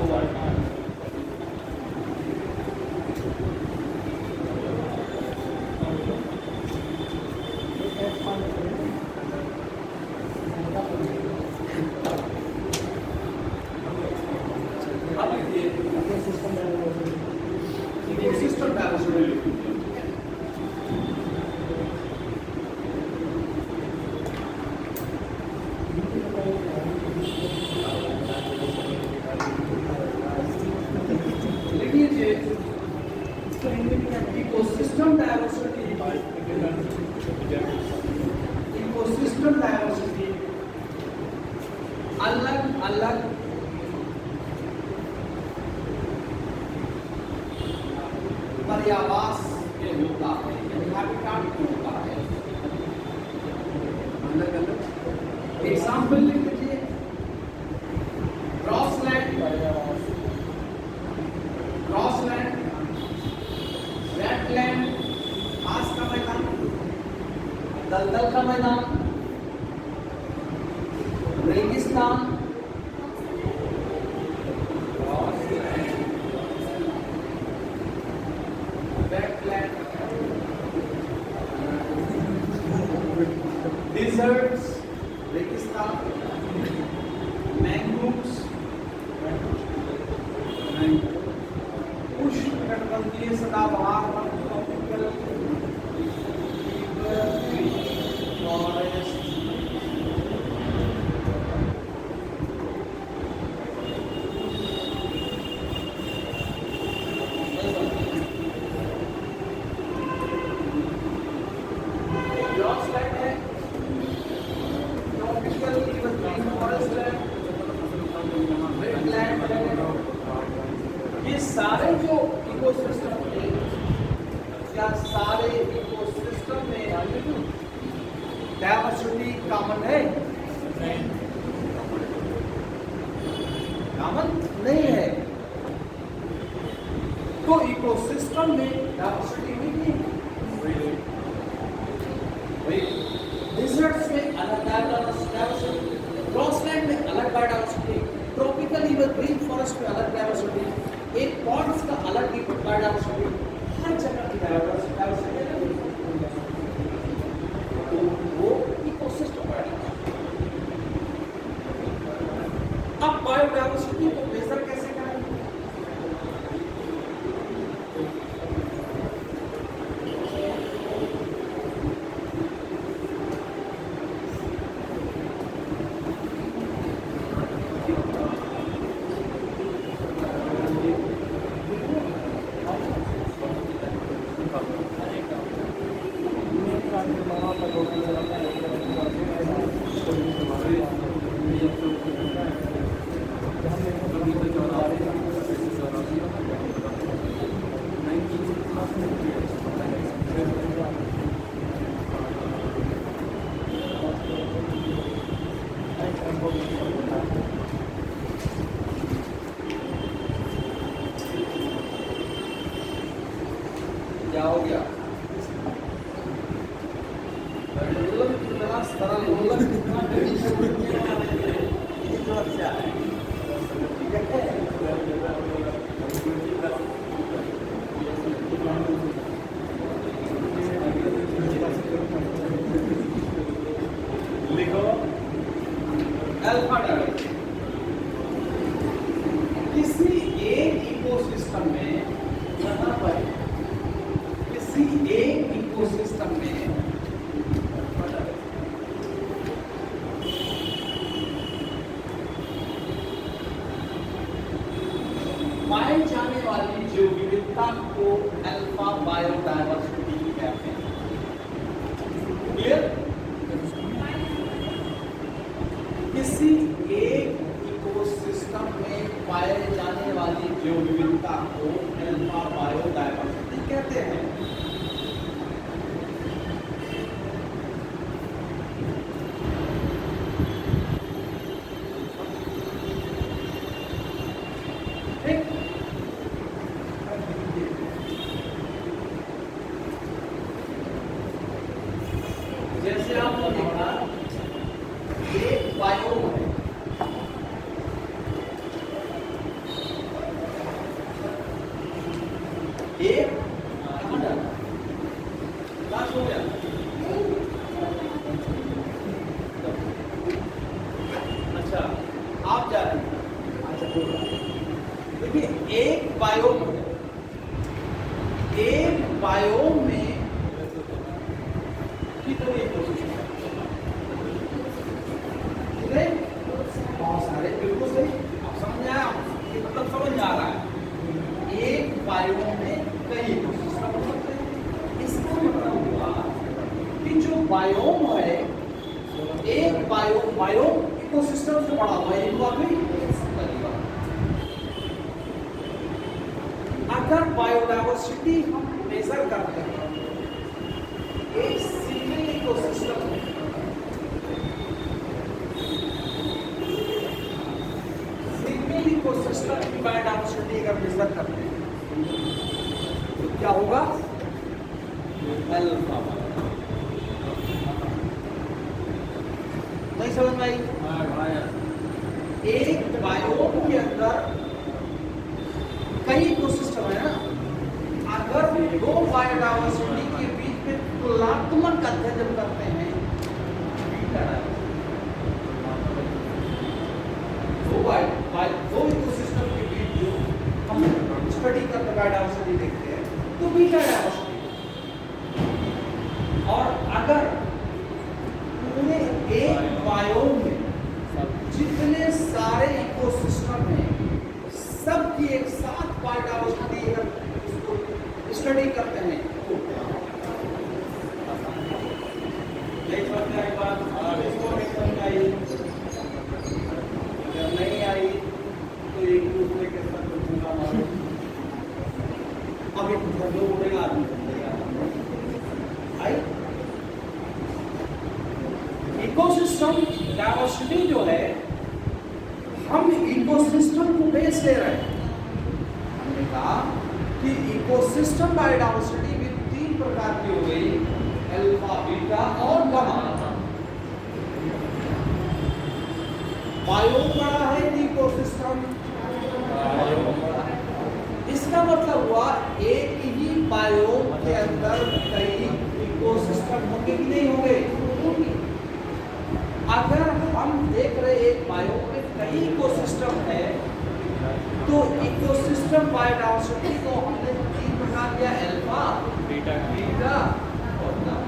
इकोसिस्टम डायवर्सिटी लिखो। इकोसिस्टम डायवर्सिटी, इकोसिस्टम डायवर्सिटी अलग अलग पर्यावास में होता है, हैबिटाट में होता है। अलग अलग एग्जाम्पल लिख लीजिए, क्रॉसलैंड, वेटलैंड, घास का मैदान, दलदल का मैदान, रेगिस्तान, डिजर्ट्स, रेगिस्तान, मैंग्रोव्स, उष्णकटिबंधीय सदाबहार फॉरेस्ट, ये सारे जो इकोसिस्टम है, या सारे इकोसिस्टम में डाइवर्सिटी कॉमन है? कॉमन नहीं है। तो इकोसिस्टम में डाइवर्सिटी हुई नहीं, डिजर्ट्स में अलग डाइवर्सिटी, क्रॉसलैंड में अलग biodiversity, tropical even green forest में अलग डाइवर्सिटी, एक पॉन्ड्स का अलग बायोडाइवर्सिटी, हर जगह की डाइवर्सिटी तो वो इकोसिस्टम बायोडाइवर्सिटी। अब बायोडाइवर्सिटी को मेजर कैसे करें? क्या हो गया? सरल समस्या है। लिखो अल्फा डायवर्सिटी। किसी एक इकोसिस्टम में, यहाँ पर किसी एक इकोसिस्टम में पाए जाने वाली जो विविधता को अल्फा बायोडायवर्सिटी कहते हैं। क्लियर? किसी एक इकोसिस्टम में पाए जाने वाली जो विविधता को अल्फा बायोडायवर्सिटी कहते हैं। जैसे आपने देखा, एक बायोम है, एक लास्ट हो गया। अच्छा, आप जा रहे हैं। अच्छा, देखिए एक बायोम है, एक बायोम में कितने इकोसिस्टम है? बहुत सारे। बिल्कुल सही, आप समझ आया? ये मतलब समझ आ रहा है। एक बायोम में कई इकोसिस्टम हो सकते हैं। इसका मतलब हुआ कि जो बायोम है, एक बायोम इकोसिस्टम से बड़ा हुआ है। अगर बायोडायवर्सिटी हम मेजर करते हैं एक सिंगल इकोसिस्टम में, मेजर करते हैं तो क्या होगा अल्फा। नहीं समझ में आई? एक बायोम के अंदर कई इकोसिस्टम है ना, अगर दो बायोडायवर्सिटी के बीच में तुलनात्मक अध्ययन जब करते हैं, दो इकोसिस्टम के बीच जो हम स्टडी करते बायोडायवर्सिटी देखते हैं तो बीटा डायवर्सिटी, और अगर पूरे एक बायोम में जितने सारे इकोसिस्टम हैं सबकी एक साथ बायोडायवर्सिटी अगर इसको स्टडी करते हैं तो नहीं आई तो एक दूसरे के साथ झूठा मारो। अब एक जो बोलेगा आदमी आई इकोसिस्टम डायवर्सिटी जो है, हम इकोसिस्टम को बेस ले रहे हैं। हमने कहा कि इकोसिस्टम बायोडायवर्सिटी भी तीन प्रकार की हो गई, अल्फा, बीटा और गामा। बायोम बड़ा है कि इकोसिस्टम? इसका मतलब हुआ एक ही बायोम के अंदर कई इकोसिस्टम होंगे कि नहीं होंगे? अगर हम देख रहे एक बायोम में कई इकोसिस्टम है तो इकोसिस्टम बायोडायवर्सिटी को हमने तीन प्रकार दिया, अल्फा, बीटा और गामा।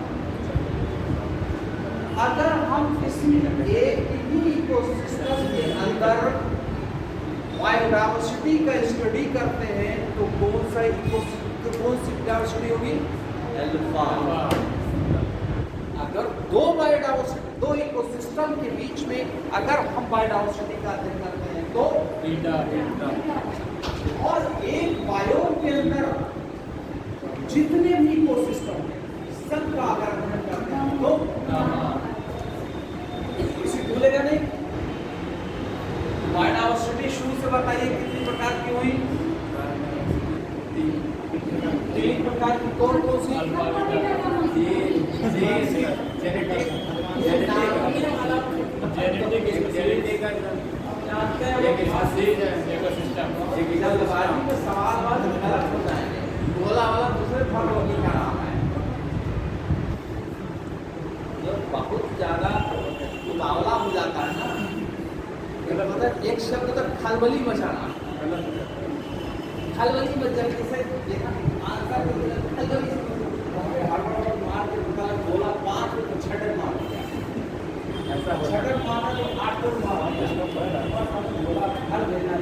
अगर हम इसमें एक ही इकोसिस्टम के अंदर बायोडायवर्सिटी का स्टडी करते हैं तो कौन सी डायवर्सिटी होगी? अल्फा। अगर दो बायोडायवर्सिटी, दो इकोसिस्टम के बीच में अगर हम बायोडायवर्सिटी का अध्ययन करते हैं तो बीटा। और एक बायोम के अंदर जितने भी इकोसिस्टम हैं सबका अगर अध्ययन करते हैं तो गामा। इसी भूलेगा नहीं। बायोडायवर्सिटी शुरू से बताइए कितनी प्रकार की हुई? तीन प्रकार की। कौन कौन सी? सवाल गलत हो जाएंगे, बोला वाला दूसरे फल होगी क्या नाम है, जो बहुत ज्यादा उतावला हो जाता है ना, मतलब एक शब्द तक खलबली मचाना, खलबली मच जाए। जैसे देखा आंसर खलबली हड़बड़ मार के बोला 5 तो छटक मार दिया, ऐसा छटक मारा तो 8 को मारा, बोला हर देना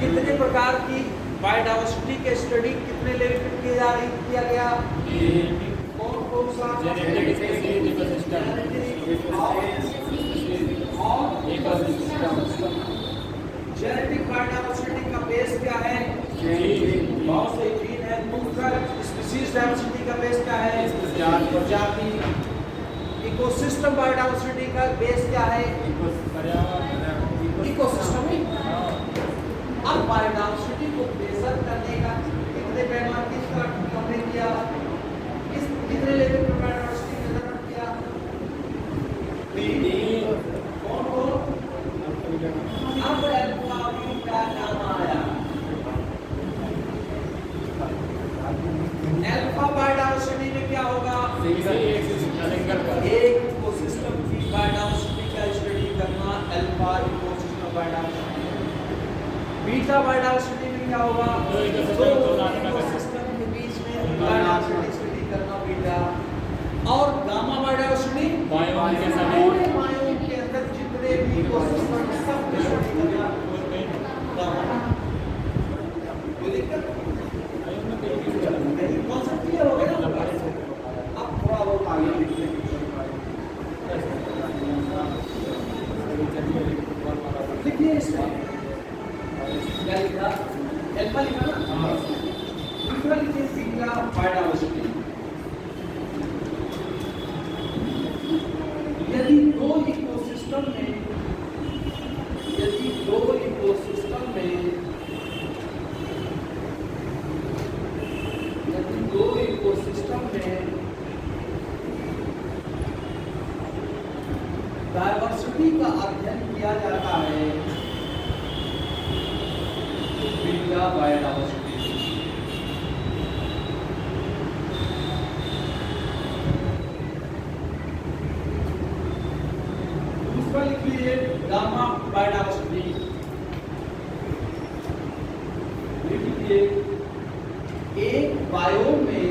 कितने प्रकार की बायोडायवर्सिटी के स्टडी कितने लेवल पे किया गया? कौन कौन सा? जेनेटिक बायोडायवर्सिटी का बेस क्या है? बहुत से जीन है। दूसरा स्पीशीज डायवर्सिटी का बेस क्या है? प्रजाति। इकोसिस्टम बायोडायवर्सिटी का बेस क्या है? इकोसिस्टम ही। अब बायोडायवर्सिटी को मेजर करने का कितने पैमाने किस तरह हमने किया, कितने लेवल पर बायोडायवर्सिटी मेजर किया? कौन कौन? अब अल्फा, बीटा, गामा आया। अल्फा बायोडायवर्सिटी में क्या होगा? एक इकोसिस्टम की बायोडायवर्सिटी का स्टडी करना, alpha ecosystem biodiversity. Beta biodiversity में क्या होगा? दो इकोसिस्टम के बीच में बायोडायवर्सिटी स्टडी करना, बीटा। और गामा बायोडायवर्सिटी बायोम के अंदर जितने भी इकोसिस्टम सब स्टडी करना, गामा। कोई दिक्कत नहीं? कॉन्सेप्ट क्लियर हो गया ना? अब थोड़ा बहुत आगे देखते हैं। देखिए इसमें क्या लिखा? अल्फा लिखा ना, दूसरा लिखिए बीटा बायोडायवर्सिटी। बायोडायवर्सिटी का अध्ययन किया जाता है बिरला बायोडायवर्सिटी। दूसरा लिख लीजिए गामा बायोडायवर्सिटी। लिख लीजिए एक बायोम में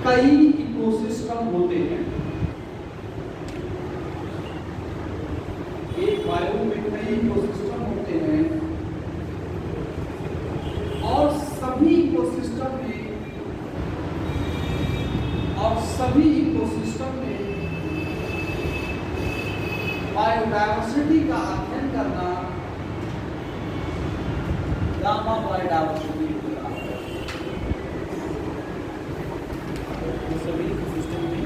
कई इकोसिस्टम होते हैं। एक बायोम में कई इकोसिस्टम होते हैं और सभी इकोसिस्टम में बायोडायवर्सिटी का अध्ययन करना गामा बायोडायवर्सिटी सभी सिस्टम में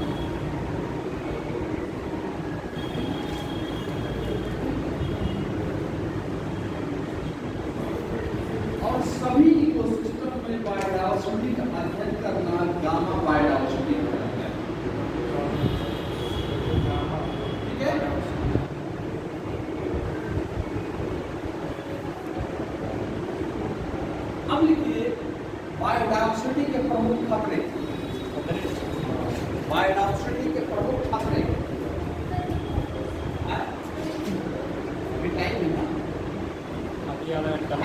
और सभी इकोसिस्टम में बायोडायवर्सिटी का अध्ययन करना गामा बायोडायवर्सिटी कहलाता है। ठीक है? अब लिखिए बायोडायवर्सिटी के प्रमुख खतरे। बायोडायवर्सिटी के प्रमुख खतरे। अभी टाइम है ना? अभी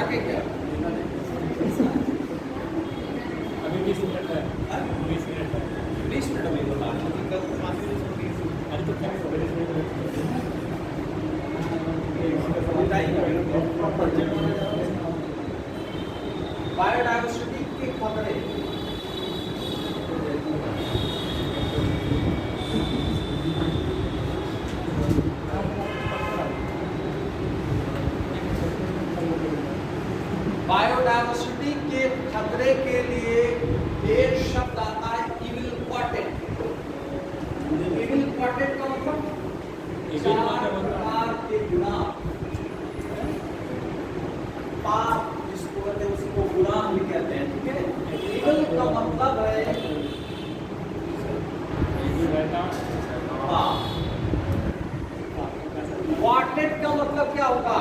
आगे क्या? अभी 20 मिनट है। 20 मिनट है। 20 मिनट में बता अरे तो क्या बायोडायवर्सिटी के खतरे। बायोडायवर्सिटी के खतरे के लिए एक शब्द आता है इविल क्वार्टेट। इविल क्वार्टेट का मतलब चार प्रकार के गुनाह, पाप जिसको कहते हैं उसको गुनाह भी कहते हैं। ठीक है? इविल का मतलब है पाप। क्वार्टेट का मतलब क्या होगा?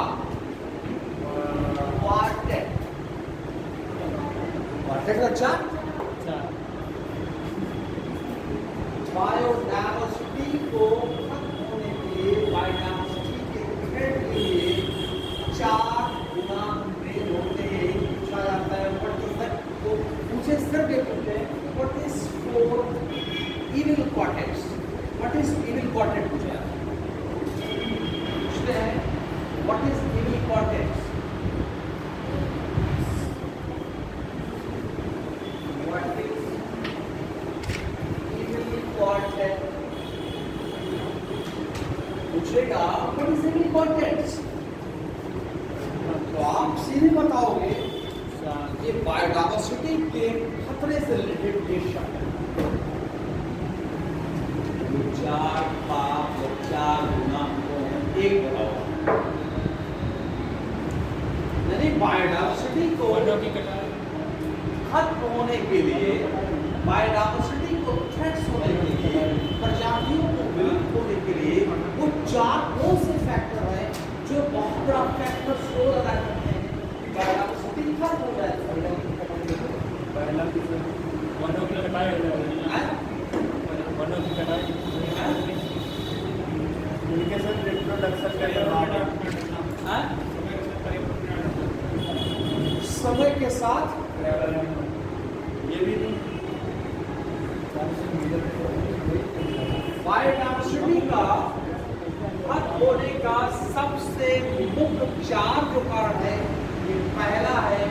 क्वार्टेट का चार। बायोडायवर्सिटी को खत्म होने के लिए, बायोडायवर्सिटी के थ्रेट के लिए चार गुना मेन होते हैं। पूछा जाता है व्हाट इज दैट, तो मुझे सिर्फ ये पूछते हैं what is four evil quartets. What is evil quartet पूछा पूछते हैं व्हाट इज इविल क्वार्टेट्स। पूछेगा व्हाट इज इविल क्वार्टेट्स, तो आप सीधे बताओगे ये बायोडायवर्सिटी के खतरे से रिलेटेड एक शब्द है। चार पाप और चार गुनाह को एक बताओ। यानी बायोडायवर्सिटी को खत्म होने के लिए, बायोडायवर्सिटी को थ्रेट्स होने के लिए, प्रजातियों को विलुप्त होने के लिए वो चार कौन से फैक्टर हैं जो बहुत बड़ा फैक्टर रोल अदा करते हैं कि बायोडायवर्सिटी खत्म हो जाए। वनों की कटाई हो जाएगी। वनों की कटाई, कम्युनिकेशन, रिप्रोडक्शन का समय के साथ ये भी नहीं। बायोडायवर्सिटी का खत्म होने का सबसे मुख्य चार जो कारण है, ये पहला है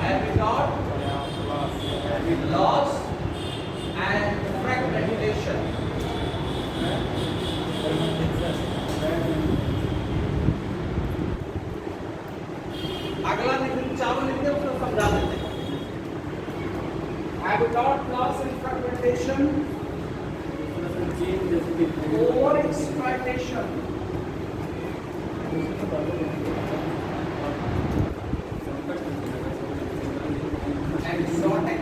हैबिटेट लॉस एंड फ्रैगमेंटेशन। अगला लिखिए, चारों लिखते उसको समझा देते हैं। Habitat loss and fragmentation, overexploitation, exotic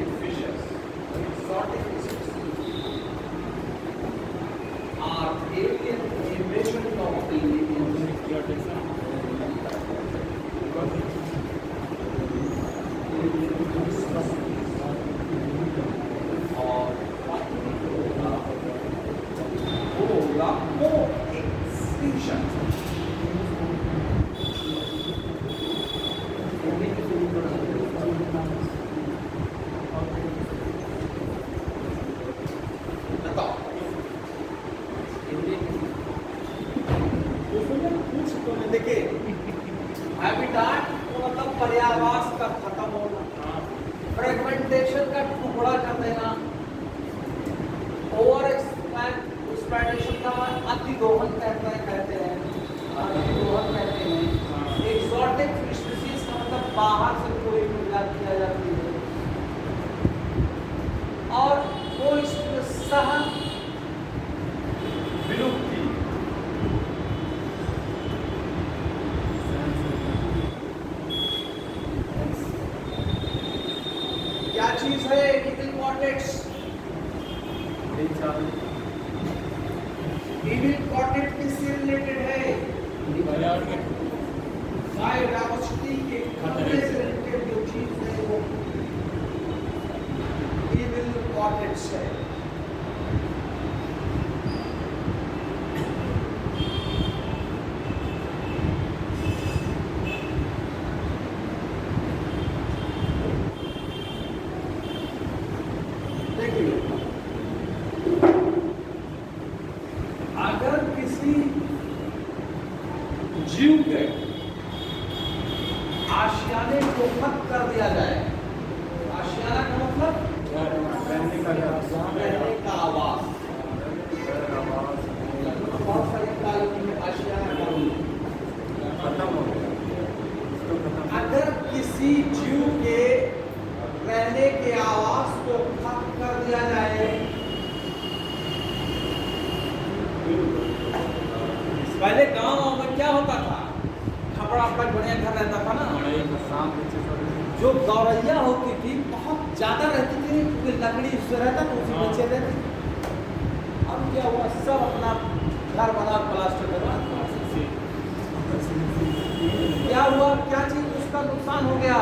पर्यावास का खत्म होना, फ्रेगमेंटेशन का टुकड़ा कर देना, ओवर एक्सप्लॉइटेशन का अतिदोहन कहते हैं, एक्सोटिक स्पीशीज का मतलब बाहर से कोई प्रजाति किया जाती है, और कोई सह विलुप्ति। क्या चीज है इविल कॉर्टेक्स? इविल कॉर्टेक्स किससे रिलेटेड है? बायोडायवर्सिटी के खतरे से रिलेटेड जो चीज है वो इविल कॉर्टेक्स है। अगर किसी जीव के आशियाने को खत्म कर दिया जाए, आशियाना का मतलब रहने का आवास, बहुत सारे कालोनी में आशियाना का अगर किसी जीव के रहने के आवास को खत्म कर दिया जाए, पहले गांव में क्या होता था, खपड़ा अपना बढ़िया घर रहता था ना, जो गौरैया होती थी बहुत ज्यादा रहती थी, क्योंकि लकड़ी उससे रहता तो उसी में छेद रहती। अब क्या हुआ, सब अपना घर बना प्लास्टर करवा, क्या हुआ, क्या चीज उसका नुकसान हो गया,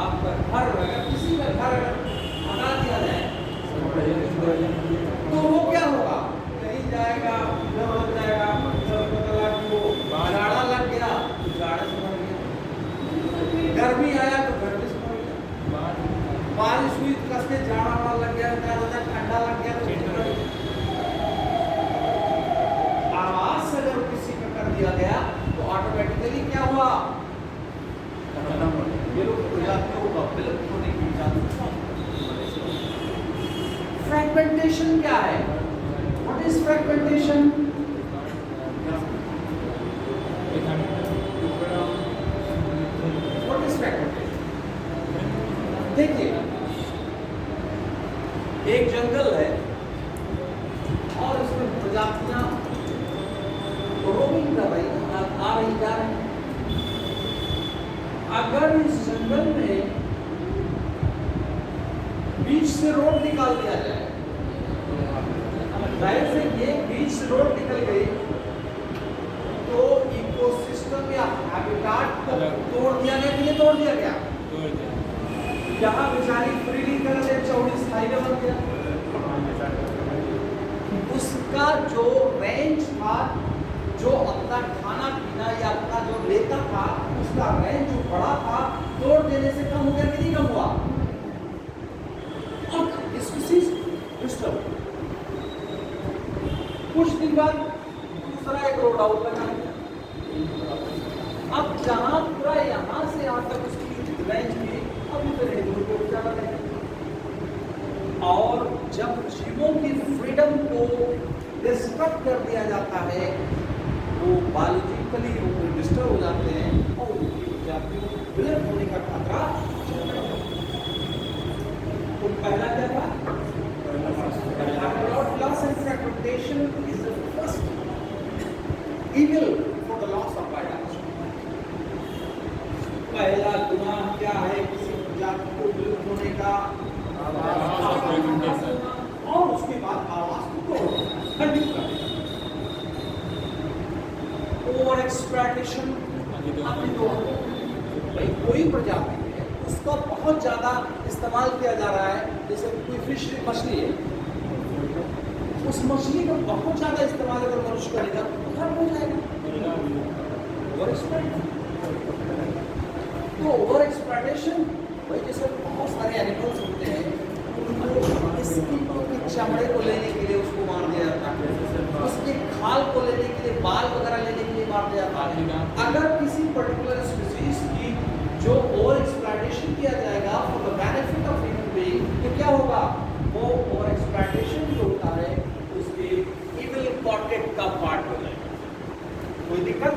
आपका घर अगर किसी का घर हटा दिया जाए तो वो क्या होगा, कहीं जाएगा, उधर हो जाएगा, जाड़ा लग गया तो जाड़े से मर गया, गर्मी आया तो गर्मी से मर गया, बारिश हुई तो कसके जाड़ा लग गया, ठंडा लग गया तो आवाज अगर किसी का कर दिया गया तो ऑटोमेटिकली क्या हुआ, ये लोग प्रजातियों का विलुप्त होने की फ्रैगमेंटेशन क्या है? What is fragmentation? What is fragmentation? देखिए, एक जंगल है और इसमें प्रजातियां रोमिंग कर रही हैं, आ रही जा रही हैं। अगर इस जंगल में बीच से रोड निकाल दिया जाए, जाहिर से ये बीच से रोड निकल गई तो इकोसिस्टम या हैबिटेट को तोड़ दिया गया, कि ये तोड़ दिया गया, जहां बेचारी फ्रीली कर दे, चौड़ी हाईवे बन गया, उसका जो रेंज था, जो अपना खाना पीना या अपना जो लेता था, उसका रेंज जो बड़ा था, तोड़ देने से कम हो गया कि नहीं कम हुआ? कुछ दिन बाद दूसरा एक रोड आउट लगा, अब जहां पूरा यहां से यहां तक उसकी रेंज थी, अब उतने दूर को चला गया। और जब जीवों की फ्रीडम को डिस्टर्ब कर दिया जाता है, वो बायोलॉजिकली वो डिस्टर्ब हो जाते हैं और उनकी प्रजातियों को विलुप्त होने का खतरा। तो पहला क्या था? Loss and fragmentation is the first evil for the loss of biodiversity. पहला गुनाह क्या है किसी प्रजाति को विलुप्त होने का? और उसके बाद आवास को खंडित कर देना। ओवर एक्सप्लॉइटेशन, भाई कोई प्रजाति है उसका बहुत ज्यादा इस्तेमाल किया जा रहा है, जैसे कोई फिश मछली है, उस मछली का बहुत ज्यादा इस्तेमाल अगर मनुष्य करेगा तो खत्म हो जाएगा। तो ओवर एक्सप्लॉइटेशन, भाई जैसे बहुत सारे एनिमल्स होते हैं, स्किन के चमड़े को लेने के लिए उसको मार दिया जाता है, उसके खाल को लेने के लिए, बाल वगैरह लेने के लिए मार दिया जाता है। अगर किसी पर्टिकुलर स्पीसीज की जो ओवर एक्सप्लॉयटेशन किया जाएगा for the benefit of human being, तो क्या होगा, वो ओवर एक्सप्लॉयटेशन जो होता है उसके इविल कॉर्टेक्स का पार्ट हो जाएगा। कोई दिक्कत?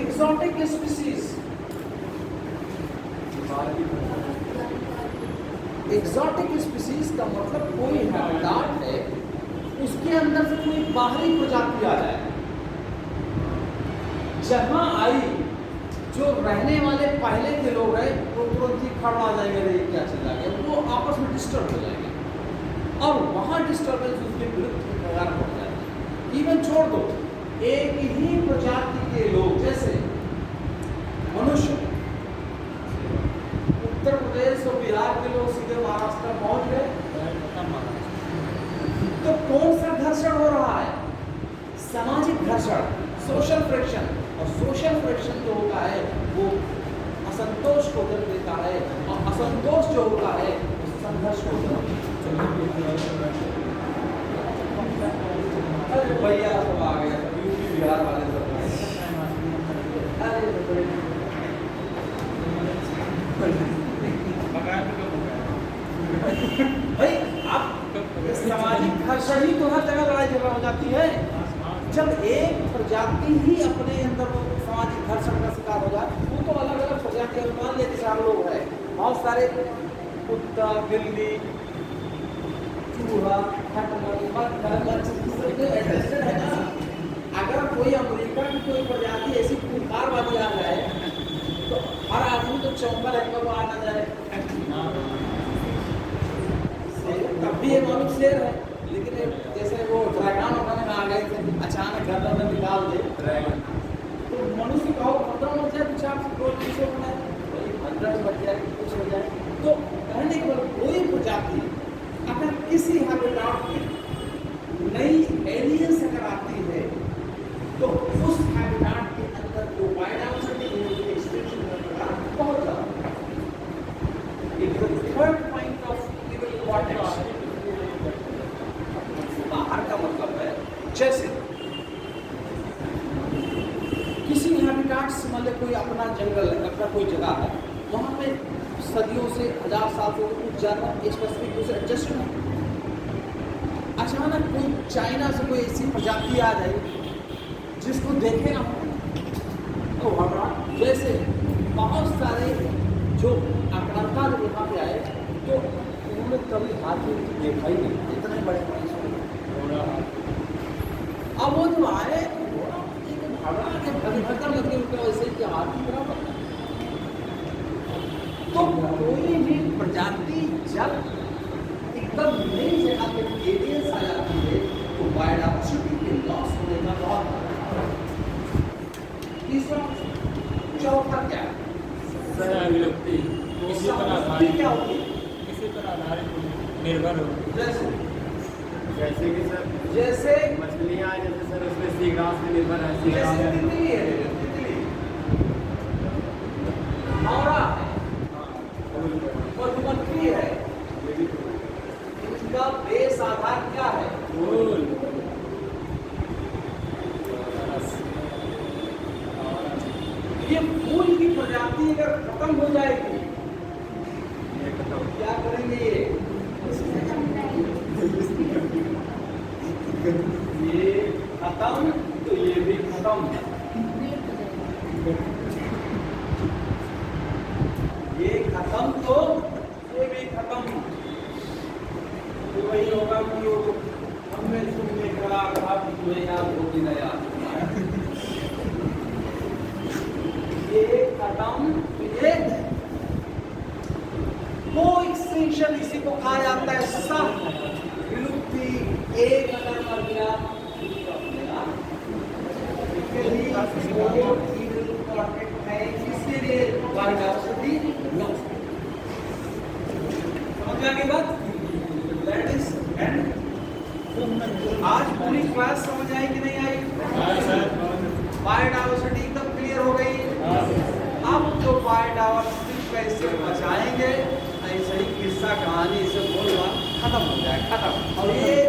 एक्सोटिक स्पीसीज, एक्सोटिक स्पीसीज का मतलब कोई हैबिटाट है उसके अंदर से कोई बाहरी प्रजाति आ जाए, जहां आई जो रहने वाले पहले के लोग हैं वो तुरंत ही खड़ा जाएंगे, अरे क्या चल रहा है, वो आपस में डिस्टर्ब हो जाएंगे और वहां डिस्टर्बेंस उसके विरुद्ध तैयार हो जाएगा। इवन छोड़ दो, एक ही प्रजाति के लोग जैसे मनुष्य, उत्तर प्रदेश और बिहार के लोग सीधे महाराष्ट्र पहुंच गए, तो कौन सा घर्षण हो रहा है, सामाजिक घर्षण, सोशल फ्रिक्शन। और सोशल फ्रिक्शन जो होता है वो असंतोष को जन्म देता है, और असंतोष जो होता है वो संघर्ष को जन्म देता है। अरे भैया सब आ गए, यूपी बिहार वाले सब भाई आप सामाजिक घर्षण ही तो हर जगह लड़ाई झगड़ा हो जाती है। जब एक प्रजाति ही अपने अंदर सामाजिक घर्षण का शिकार हो जाए, वो तो अलग अलग प्रजाति, मान लेते 4 लोग हैं, बहुत सारे कुत्ता, बिल्ली, चूहा, एडजस्टेड है ना। अगर कोई अमेरिका की कोई प्रजाति ऐसी खूंखार वाली आ जाए तो हर आदमी तो चौंका रहेगा, वो आ ना जाए। तब भी ये मालूम शेर है, लेकिन जैसे वो ड्रैगन उठाने में आ गए थे, अचानक गर्दन में निकाल दे ड्रैगन, तो मनुष्य कहो खतरा हो जाए, कुछ आप रोज पीछे बनाए, कोई 15 बच जाए, कुछ हो जाए। तो कहने के बाद कोई प्रजाति अगर किसी हैबिटाट में नई एलियंस अगर आती है तो उस हैबिटाट के अंदर जो बायोडायवर्सिटी एक्सटेंशन का बहुत ज्यादा। It is the third point of evil cortex. बाहर का मतलब है जैसे किसी हैबिटाट से, मान लो कोई अपना जंगल है, अपना कोई जगह है, वहां पे सदियों से, 1000 साल से कुछ ज्यादा स्पेसिफिक दूसरे एडजस्ट हो। अचानक कोई चाइना से कोई ऐसी प्रजाति आ जाए जिसको देखे ना तो हमारा, जैसे बहुत सारे जो आक्रांता जब यहाँ पे आए तो उन्होंने कभी हाथी देखा ही नहीं, इतने बड़े बड़े। अब वो जो आए भगदड़ लग गई उनका, वैसे कि हाथी बराबर। तो कोई भी प्रजाति जब एकदम नई जगह पे एलियंस आ जाती है तो बायोडायवर्सिटी के लॉस होने का बहुत तीसरा। चौथा क्या है? विलुप्ति। किसी तरह क्या होती है? किसी तरह आधारित निर्भर हो, जैसे कि सर जैसे मछलियाँ, जैसे सर उसमें सी ग्रास में निर्भर है, सी ग्रास जैसे तितली है, तितली, भौरा है, मधुमक्खी है, इनका बेस आधार क्या है? फूल। ये फूल की प्रजाति अगर खत्म हो जाएगी क्या करेंगे ये खत्म तो ये भी खत्म, ये खत्म तो ये भी खत्म। तो वही होगा कि वो हमें तुमने करा था कि तुम्हें याद होगी ना याद, ये खत्म ये को एक्सटिंक्शन, इसी को कहा जाता है सब विलुप्ति। एक अगर मर गया है, इसलिए बायोडायवर्सिटी लॉस। समझ में आ गई बात? That is and. आज पूरी क्लास समझ आई कि नहीं आई? बायोडायवर्सिटी एकदम क्लियर हो गई। अब जो बायोडायवर्सिटी कैसे बचाएंगे खत्म। और ये